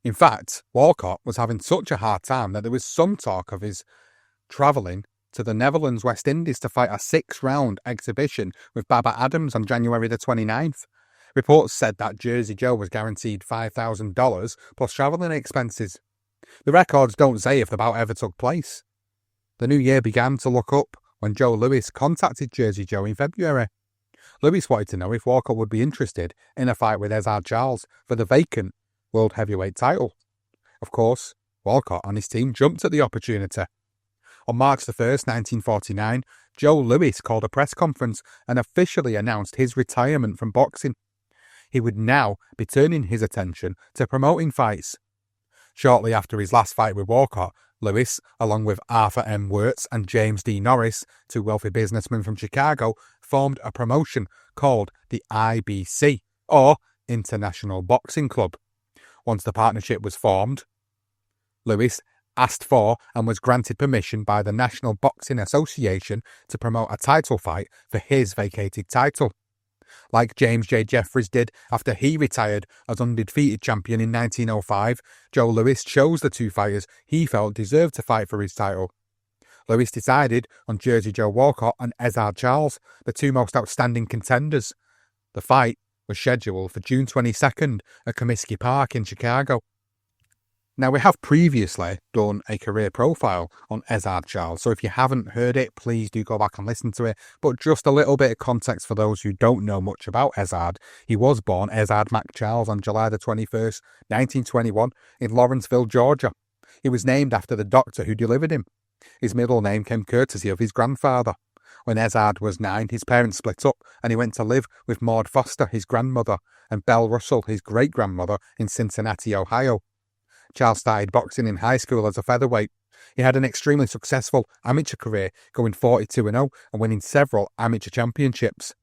Speaker 1: In fact, Walcott was having such a hard time that there was some talk of his travelling to the Netherlands, West Indies to fight a 6-round exhibition with Baba Adams on January the 29th. Reports said that Jersey Joe was guaranteed $5,000 plus travelling expenses. The records don't say if the bout ever took place. The new year began to look up when Joe Louis contacted Jersey Joe in February. Louis wanted to know if Walcott would be interested in a fight with Ezzard Charles for the vacant World Heavyweight title. Of course, Walcott and his team jumped at the opportunity. On March the 1st, 1949, Joe Louis called a press conference and officially announced his retirement from boxing. He would now be turning his attention to promoting fights. Shortly after his last fight with Walcott, Louis, along with Arthur M. Wirtz and James D. Norris, two wealthy businessmen from Chicago, formed a promotion called the IBC, or International Boxing Club. Once the partnership was formed, Louis asked for and was granted permission by the National Boxing Association to promote a title fight for his vacated title. Like James J. Jeffries did after he retired as undefeated champion in 1905, Joe Louis chose the two fighters he felt deserved to fight for his title. Louis decided on Jersey Joe Walcott and Ezzard Charles, the two most outstanding contenders. The fight was scheduled for June 22nd at Comiskey Park in Chicago. Now, we have previously done a career profile on Ezzard Charles, so if you haven't heard it, please do go back and listen to it. But just a little bit of context for those who don't know much about Ezzard. He was born Ezzard Mac Charles on July the 21st, 1921, in Lawrenceville, Georgia. He was named after the doctor who delivered him. His middle name came courtesy of his grandfather. When Ezzard was 9, his parents split up and he went to live with Maud Foster, his grandmother, and Belle Russell, his great-grandmother, in Cincinnati, Ohio. Charles started boxing in high school as a featherweight. He had an extremely successful amateur career, going 42-0 and winning several amateur championships.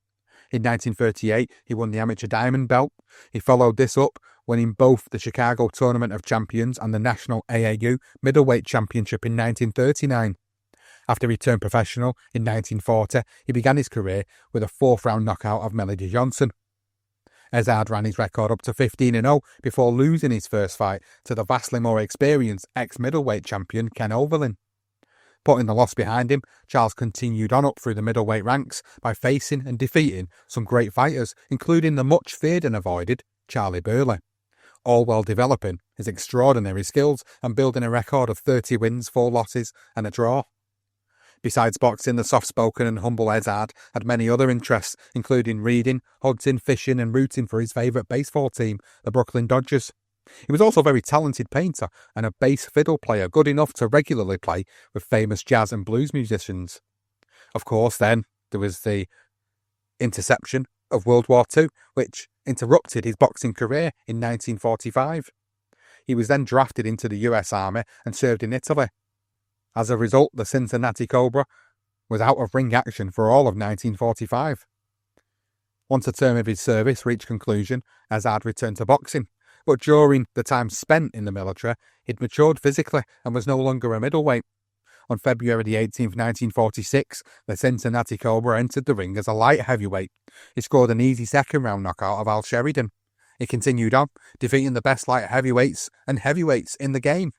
Speaker 1: In 1938, he won the amateur diamond belt. He followed this up, winning both the Chicago Tournament of Champions and the National AAU Middleweight Championship in 1939. After he turned professional in 1940, he began his career with a 4th-round knockout of Melody Johnson. Ezzard ran his record up to 15-0 before losing his first fight to the vastly more experienced ex-middleweight champion Ken Overlin. Putting the loss behind him, Charles continued on up through the middleweight ranks by facing and defeating some great fighters, including the much feared and avoided Charlie Burley, all while developing his extraordinary skills and building a record of 30 wins, 4 losses and a draw. Besides boxing, the soft-spoken and humble Ezzard had many other interests, including reading, hunting, fishing and rooting for his favourite baseball team, the Brooklyn Dodgers. He was also a very talented painter and a bass fiddle player good enough to regularly play with famous jazz and blues musicians. Of course, then, there was the interception of World War II, which interrupted his boxing career in 1945. He was then drafted into the US Army and served in Italy. As a result, the Cincinnati Cobra was out of ring action for all of 1945. Once the term of his service reached conclusion, Ezzard returned to boxing, but during the time spent in the military, he'd matured physically and was no longer a middleweight. On February the 18th, 1946, the Cincinnati Cobra entered the ring as a light heavyweight. He scored an easy second-round knockout of Al Sheridan. He continued on, defeating the best light heavyweights and heavyweights in the game.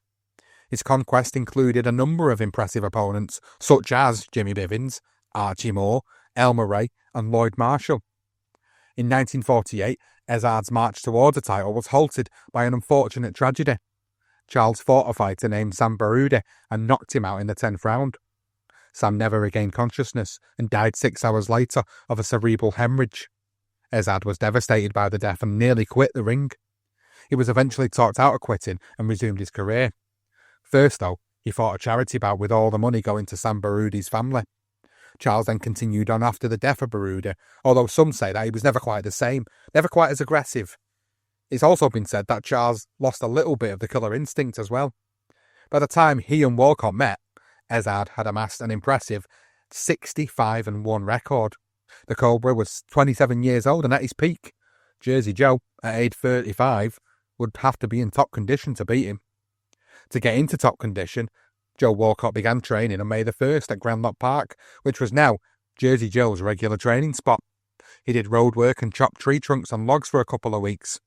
Speaker 1: His conquest included a number of impressive opponents, such as Jimmy Bivins, Archie Moore, Elmer and Lloyd Marshall. In 1948, Ezzard's march towards a title was halted by an unfortunate tragedy. Charles fought a fighter named Sam Barude and knocked him out in the 10th round. Sam never regained consciousness and died 6 hours later of a cerebral hemorrhage. Ezzard was devastated by the death and nearly quit the ring. He was eventually talked out of quitting and resumed his career. First, though, he fought a charity bout with all the money going to Sam Barude's family. Charles then continued on after the death of Barude, although some say that he was never quite the same, never quite as aggressive. It's also been said that Charles lost a little bit of the killer instinct as well. By the time he and Walcott met, Ezzard had amassed an impressive 65-1 record. The Cobra was 27 years old and at his peak. Jersey Joe, at age 35, would have to be in top condition to beat him. To get into top condition, Joe Walcott began training on May the 1st at Grand Lock Park, which was now Jersey Joe's regular training spot. He did road work and chopped tree trunks and logs for a couple of weeks.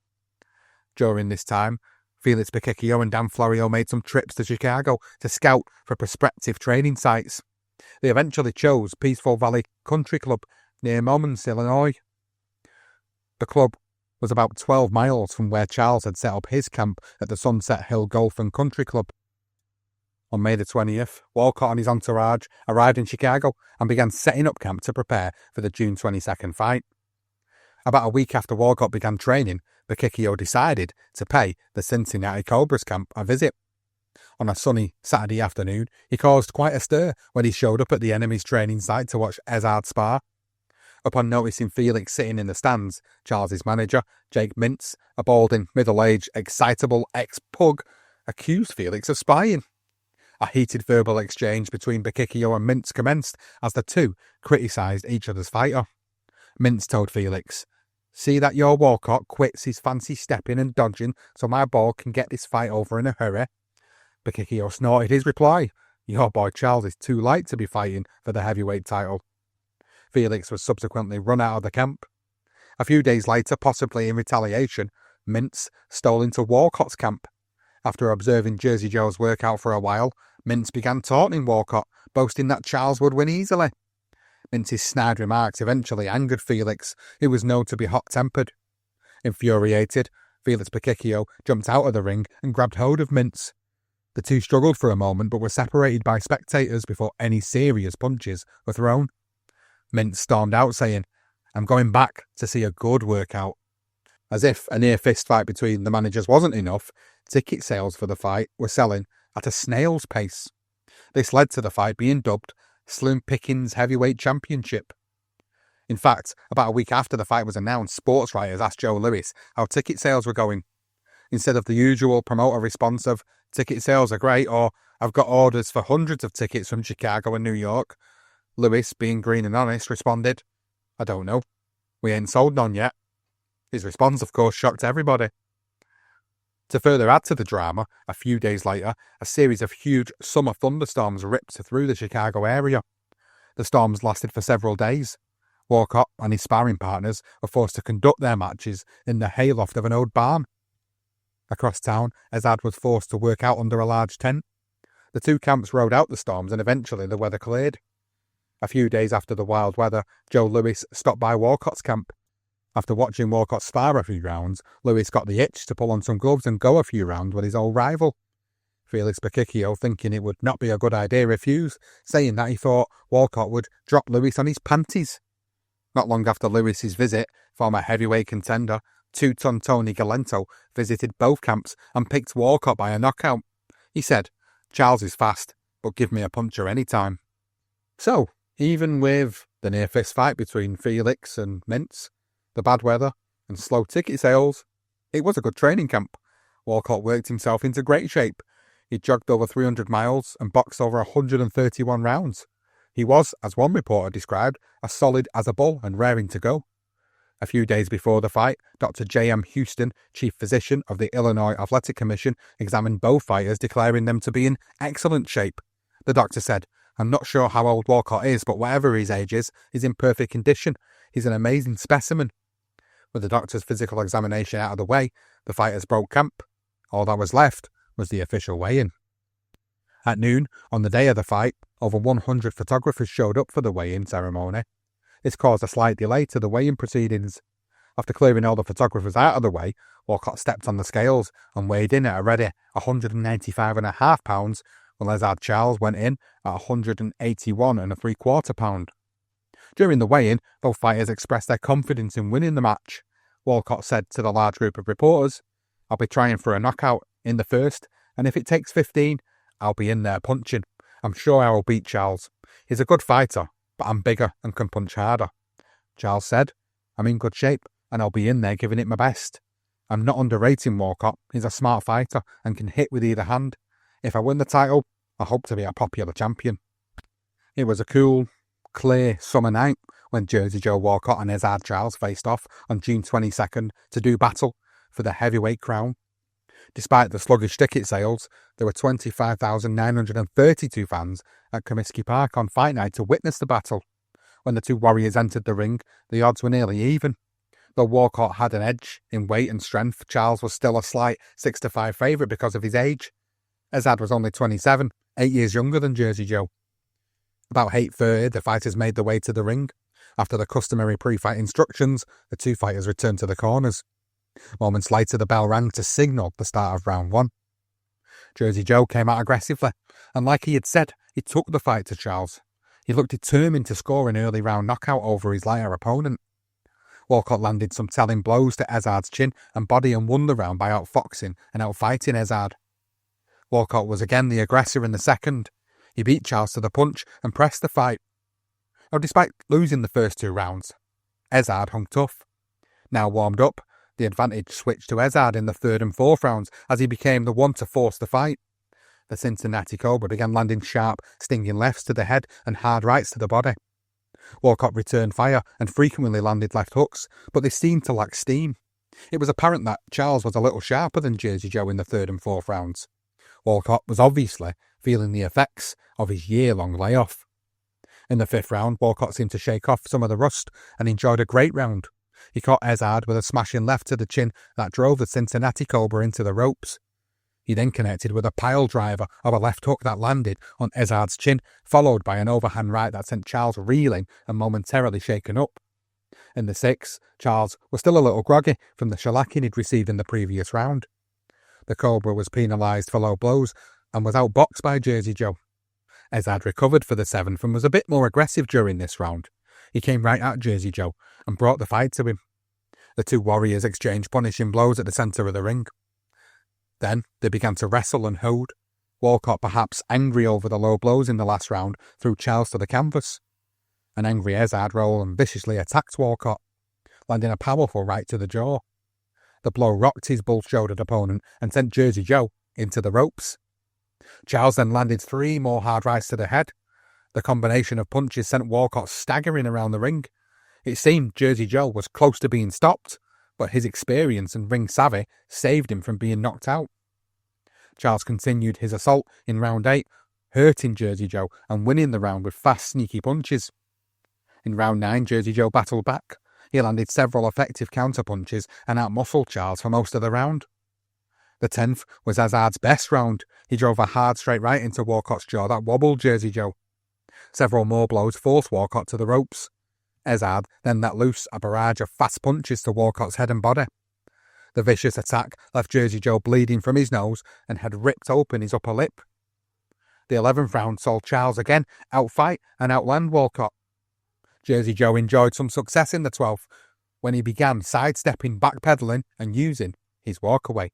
Speaker 1: During this time, Felix Picicchio and Dan Florio made some trips to Chicago to scout for prospective training sites. They eventually chose Peaceful Valley Country Club near Momence, Illinois. The club was about 12 miles from where Charles had set up his camp at the Sunset Hill Golf and Country Club. On May the 20th, Walcott and his entourage arrived in Chicago and began setting up camp to prepare for the June 22nd fight. About a week after Walcott began training, Picicchio decided to pay the Cincinnati Cobras camp a visit. On a sunny Saturday afternoon, he caused quite a stir when he showed up at the enemy's training site to watch Ezzard spar. Upon noticing Felix sitting in the stands, Charles's manager, Jake Mintz, a balding, middle-aged, excitable ex-pug, accused Felix of spying. A heated verbal exchange between Picicchio and Mintz commenced as the two criticised each other's fighter. Mintz told Felix, "See that your Walcott quits his fancy stepping and dodging so my ball can get this fight over in a hurry." Picicchio snorted his reply, "Your boy Charles is too light to be fighting for the heavyweight title." Felix was subsequently run out of the camp. A few days later, possibly in retaliation, Mintz stole into Walcott's camp. After observing Jersey Joe's workout for a while, Mintz began taunting Walcott, boasting that Charles would win easily. Mintz's snide remarks eventually angered Felix, who was known to be hot-tempered. Infuriated, Felix Picicchio jumped out of the ring and grabbed hold of Mintz. The two struggled for a moment but were separated by spectators before any serious punches were thrown. Mintz stormed out saying, "I'm going back to see a good workout." As if a near fist fight between the managers wasn't enough, ticket sales for the fight were selling at a snail's pace. This led to the fight being dubbed Slim Pickens Heavyweight Championship. In fact, about a week after the fight was announced, sports writers asked Joe Louis how ticket sales were going. Instead of the usual promoter response of, "Ticket sales are great," or "I've got orders for hundreds of tickets from Chicago and New York," Louis, being green and honest, responded, "I don't know. We ain't sold none yet." His response, of course, shocked everybody. To further add to the drama, a few days later, a series of huge summer thunderstorms ripped through the Chicago area. The storms lasted for several days. Walcott and his sparring partners were forced to conduct their matches in the hayloft of an old barn. Across town, Ezzard was forced to work out under a large tent. The two camps rode out the storms and eventually the weather cleared. A few days after the wild weather, Joe Louis stopped by Walcott's camp. After watching Walcott spar a few rounds, Louis got the itch to pull on some gloves and go a few rounds with his old rival. Felix Picicchio, thinking it would not be a good idea, refused, saying that he thought Walcott would drop Louis on his panties. Not long after Louis's visit, former heavyweight contender, two-ton Tony Galento, visited both camps and picked Walcott by a knockout. He said, "Charles is fast, but give me a puncher any time." So, even with the near-fist fight between Felix and Mintz, the bad weather, and slow ticket sales, it was a good training camp. Walcott worked himself into great shape. He jogged over 300 miles and boxed over 131 rounds. He was, as one reporter described, as solid as a bull and raring to go. A few days before the fight, Dr. J.M. Houston, chief physician of the Illinois Athletic Commission, examined both fighters, declaring them to be in excellent shape. The doctor said, "I'm not sure how old Walcott is, but whatever his age is, he's in perfect condition. He's an amazing specimen." With the doctor's physical examination out of the way, the fighters broke camp. All that was left was the official weigh-in. At noon, on the day of the fight, over 100 photographers showed up for the weigh-in ceremony. This caused a slight delay to the weigh-in proceedings. After clearing all the photographers out of the way, Walcott stepped on the scales and weighed in at a ready 195.5 pounds, while Ezzard Charles went in at 181.75 pounds. During the weigh-in, both fighters expressed their confidence in winning the match. Walcott said to the large group of reporters, "I'll be trying for a knockout in the first, and if it takes 15, I'll be in there punching. I'm sure I will beat Charles. He's a good fighter, but I'm bigger and can punch harder." Charles said, "I'm in good shape, and I'll be in there giving it my best. I'm not underrating Walcott. He's a smart fighter and can hit with either hand. If I win the title, I hope to be a popular champion." It was a cool, clear summer night when Jersey Joe Walcott and Ezzard Charles faced off on June 22nd to do battle for the heavyweight crown. Despite the sluggish ticket sales, there were 25,932 fans at Comiskey Park on fight night to witness the battle. When the two warriors entered the ring, the odds were nearly even. Though Walcott had an edge in weight and strength, Charles was still a slight 6-5 favourite because of his age. Ezzard was only 27, 8 years younger than Jersey Joe. About 8:30, the fighters made their way to the ring. After the customary pre-fight instructions, the two fighters returned to the corners. Moments later, the bell rang to signal the start of round 1. Jersey Joe came out aggressively, and like he had said, he took the fight to Charles. He looked determined to score an early round knockout over his lighter opponent. Walcott landed some telling blows to Ezzard's chin and body and won the round by outfoxing and outfighting Ezzard. Walcott was again the aggressor in the second. He beat Charles to the punch and pressed the fight. Now, despite losing the first 2 rounds, Ezzard hung tough. Now warmed up, the advantage switched to Ezzard in the 3rd and 4th rounds as he became the one to force the fight. The Cincinnati Cobra began landing sharp, stinging lefts to the head and hard rights to the body. Walcott returned fire and frequently landed left hooks, but they seemed to lack steam. It was apparent that Charles was a little sharper than Jersey Joe in the 3rd and 4th rounds. Walcott was obviously feeling the effects of his year-long layoff. In the 5th round, Walcott seemed to shake off some of the rust and enjoyed a great round. He caught Ezzard with a smashing left to the chin that drove the Cincinnati Cobra into the ropes. He then connected with a pile driver of a left hook that landed on Ezzard's chin, followed by an overhand right that sent Charles reeling and momentarily shaken up. In the 6th, Charles was still a little groggy from the shellacking he'd received in the previous round. The Cobra was penalised for low blows and was outboxed by Jersey Joe. Ezzard recovered for the 7th and was a bit more aggressive during this round. He came right at Jersey Joe and brought the fight to him. The two warriors exchanged punishing blows at the centre of the ring. Then they began to wrestle and hold. Walcott, perhaps angry over the low blows in the last round, threw Charles to the canvas. An angry Ezzard rolled and viciously attacked Walcott, landing a powerful right to the jaw. The blow rocked his bull-shouldered opponent and sent Jersey Joe into the ropes. Charles then landed 3 more hard rights to the head. The combination of punches sent Walcott staggering around the ring. It seemed Jersey Joe was close to being stopped, but his experience and ring savvy saved him from being knocked out. Charles continued his assault in round 8, hurting Jersey Joe and winning the round with fast, sneaky punches. In round 9, Jersey Joe battled back. He landed several effective counter-punches and outmuscled Charles for most of the round. The 10th was Ezzard's best round. He drove a hard straight right into Walcott's jaw that wobbled Jersey Joe. Several more blows forced Walcott to the ropes. Ezzard then let loose a barrage of fast punches to Walcott's head and body. The vicious attack left Jersey Joe bleeding from his nose and had ripped open his upper lip. The 11th round saw Charles again outfight and outland Walcott. Jersey Joe enjoyed some success in the 12th when he began sidestepping, backpedaling and using his walkaway.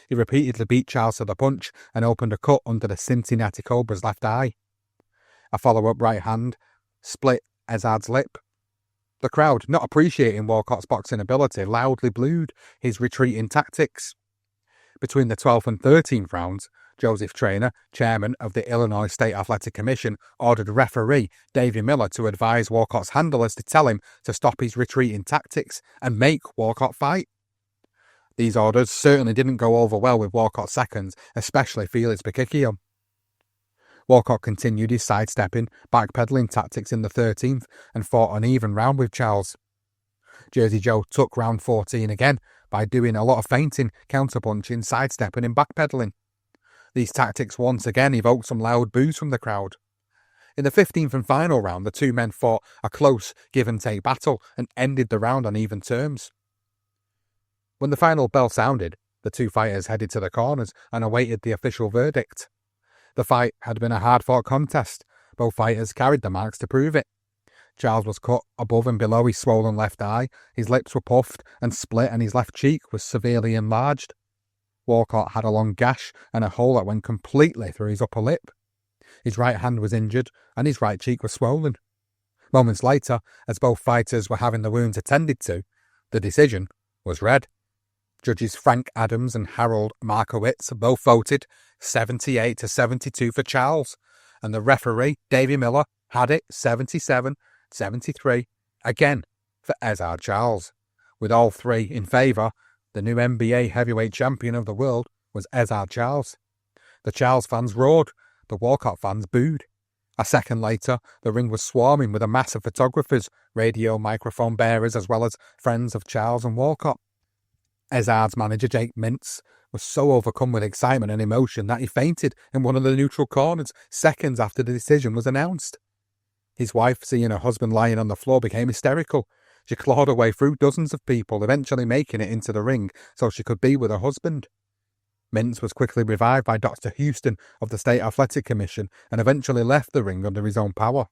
Speaker 1: He repeatedly beat Charles to the punch and opened a cut under the Cincinnati Cobra's left eye. A follow-up right hand split Ezzard's lip. The crowd, not appreciating Walcott's boxing ability, loudly booed his retreating tactics. Between the 12th and 13th rounds, Joseph Trainer, chairman of the Illinois State Athletic Commission, ordered referee Davey Miller to advise Walcott's handlers to tell him to stop his retreating tactics and make Walcott fight. These orders certainly didn't go over well with Walcott's seconds, especially Felix Bikikio. Walcott continued his sidestepping, backpedaling tactics in the 13th and fought an even round with Charles. Jersey Joe took round 14 again by doing a lot of feinting, counterpunching, sidestepping and backpedaling. These tactics once again evoked some loud boos from the crowd. In the 15th and final round, the two men fought a close give-and-take battle and ended the round on even terms. When the final bell sounded, the two fighters headed to the corners and awaited the official verdict. The fight had been a hard-fought contest. Both fighters carried the marks to prove it. Charles was cut above and below his swollen left eye, his lips were puffed and split, and his left cheek was severely enlarged. Walcott had a long gash and a hole that went completely through his upper lip. His right hand was injured and his right cheek was swollen. Moments later, as both fighters were having the wounds attended to, the decision was read. Judges Frank Adams and Harold Markowitz both voted 78-72 for Charles, and the referee, Davy Miller, had it 77-73, again for Ezzard Charles. With all three in favour, the new NBA heavyweight champion of the world was Ezzard Charles. The Charles fans roared, the Walcott fans booed. A second later, the ring was swarming with a mass of photographers, radio microphone bearers, as well as friends of Charles and Walcott. Ezzard's manager, Jake Mintz, was so overcome with excitement and emotion that he fainted in one of the neutral corners seconds after the decision was announced. His wife, seeing her husband lying on the floor, became hysterical. She clawed her way through dozens of people, eventually making it into the ring so she could be with her husband. Mintz was quickly revived by Dr. Houston of the State Athletic Commission and eventually left the ring under his own power.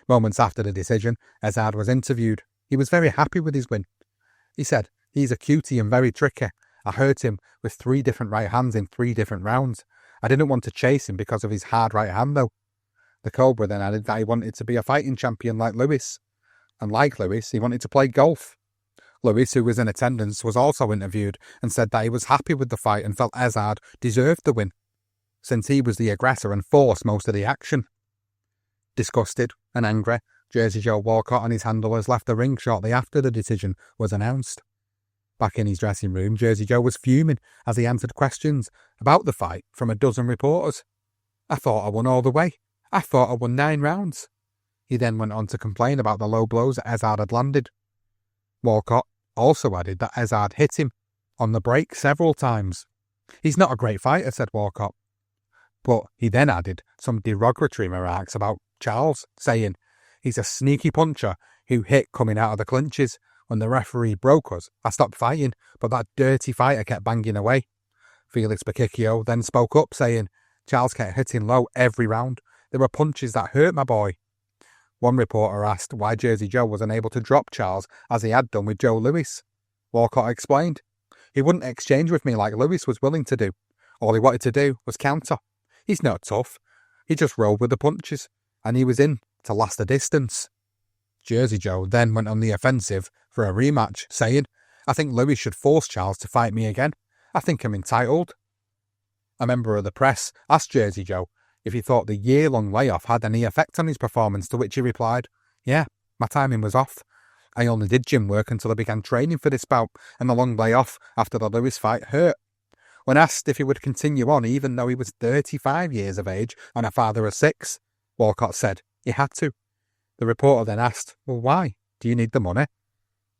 Speaker 1: Moments after the decision, Ezzard was interviewed. He was very happy with his win. He said, "He's a cutie and very tricky. I hurt him with 3 different right hands in 3 different rounds. I didn't want to chase him because of his hard right hand though." The Cobra then added that he wanted to be a fighting champion like Lewis. And like Lewis, he wanted to play golf. Lewis, who was in attendance, was also interviewed and said that he was happy with the fight and felt Ezzard deserved the win, since he was the aggressor and forced most of the action. Disgusted and angry, Jersey Joe Walcott and his handlers left the ring shortly after the decision was announced. Back in his dressing room, Jersey Joe was fuming as he answered questions about the fight from a dozen reporters. "I thought I won all the way. I thought I won 9 rounds. He then went on to complain about the low blows that Ezzard had landed. Walcott also added that Ezzard hit him on the break several times. "He's not a great fighter," said Walcott. But he then added some derogatory remarks about Charles, saying, "He's a sneaky puncher who hit coming out of the clinches. When the referee broke us, I stopped fighting, but that dirty fighter kept banging away." Felix Bakicchio then spoke up, saying, "Charles kept hitting low every round. There were punches that hurt my boy." One reporter asked why Jersey Joe was unable to drop Charles as he had done with Joe Louis. Walcott explained, "He wouldn't exchange with me like Louis was willing to do. All he wanted to do was counter. He's not tough. He just rolled with the punches, and he was in to last the distance." Jersey Joe then went on the offensive for a rematch, saying, "I think Louis should force Charles to fight me again. I think I'm entitled." A member of the press asked Jersey Joe if he thought the year-long layoff had any effect on his performance, to which he replied, "Yeah, my timing was off. I only did gym work until I began training for this bout, and the long layoff after the Louis fight hurt." When asked if he would continue on even though he was 35 years of age and a father of 6, Walcott said he had to. The reporter then asked, "Well, why? Do you need the money?"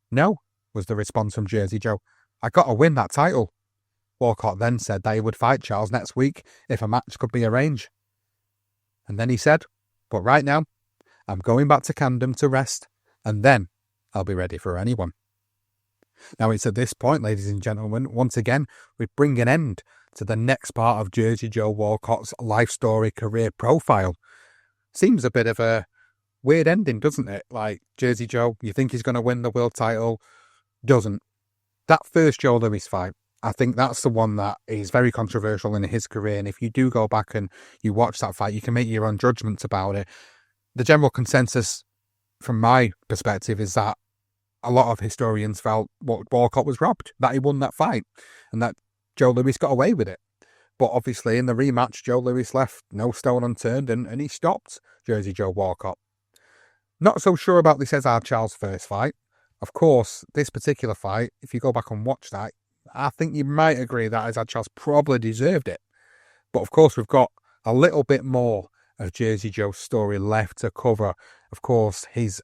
Speaker 1: "No," was the response from Jersey Joe. "I got to win that title." Walcott then said that he would fight Charles next week if a match could be arranged. And then he said, "But right now, I'm going back to Camden to rest, and then I'll be ready for anyone." Now it's at this point, ladies and gentlemen, once again, we bring an end to the next part of Jersey Joe Walcott's life story career profile. Seems a bit of a weird ending, doesn't it? Like, Jersey Joe, you think he's going to win the world title, doesn't. That first Joe Louis fight, I think that's the one that is very controversial in his career, and if you do go back and you watch that fight, you can make your own judgments about it. The general consensus, from my perspective, is that a lot of historians felt Walcott was robbed, that he won that fight, and that Joe Louis got away with it. But obviously, in the rematch, Joe Louis left no stone unturned, and he stopped Jersey Joe Walcott. Not so sure about this Ezzard Charles first fight. Of course, this particular fight, if you go back and watch that, I think you might agree that Ezzard Charles probably deserved it. But of course, we've got a little bit more of Jersey Joe's story left to cover. Of course, his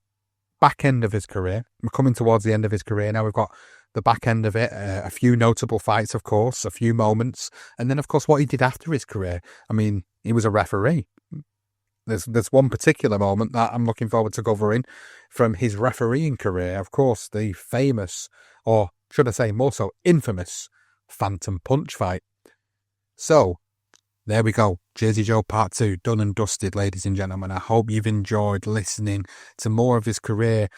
Speaker 1: back end of his career. We're coming towards the end of his career now. We've got the back end of it, a few notable fights, of course, a few moments, and then, of course, what he did after his career. I mean, he was a referee. There's one particular moment that I'm looking forward to covering from his refereeing career. Of course, the famous, or should I say more so infamous, Phantom Punch fight. So, there we go. Jersey Joe Part 2, done and dusted, ladies and gentlemen. I hope you've enjoyed listening to more of his career.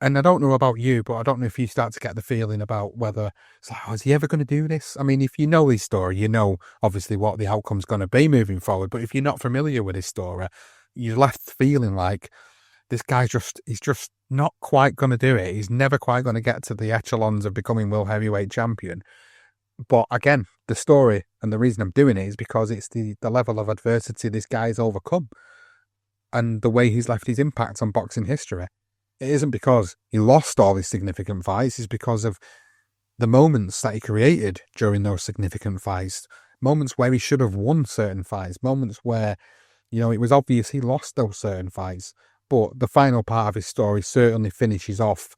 Speaker 1: And I don't know about you, but I don't know if you start to get the feeling about whether it's like, oh, is he ever going to do this? I mean, if you know his story, you know obviously what the outcome's going to be moving forward. But if you're not familiar with his story, you're left feeling like this guy's he's just not quite going to do it. He's never quite going to get to the echelons of becoming world heavyweight champion. But again, the story and the reason I'm doing it is because it's the level of adversity this guy's overcome and the way he's left his impact on boxing history. It isn't because he lost all his significant fights, it's because of the moments that he created during those significant fights, moments where he should have won certain fights, moments where, you know, it was obvious he lost those certain fights. But the final part of his story certainly finishes off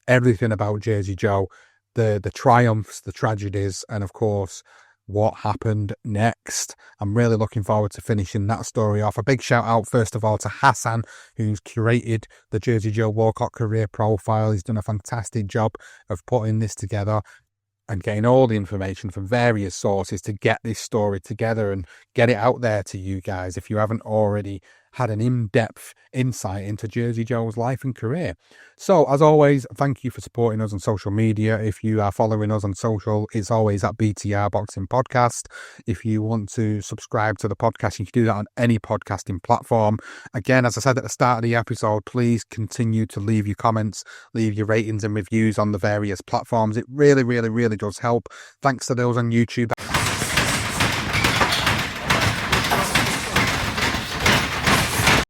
Speaker 1: everything about Jersey Joe, the triumphs, the tragedies, and of course, what happened next. I'm really looking forward to finishing that story off. A big shout out, first of all, to Hassan, who's curated the Jersey Joe Walcott career profile. He's done a fantastic job of putting this together and getting all the information from various sources to get this story together and get it out there to you guys if you haven't already had an in-depth insight into Jersey Joe's life and career. So, as always, thank you for supporting us on social media. If you are following us on social, it's always at BTR Boxing Podcast. If you want to subscribe to the podcast, you can do that on any podcasting platform. Again, as I said at the start of the episode, please continue to leave your comments, leave your ratings and reviews on the various platforms. It really, really, really does help. Thanks to those on YouTube.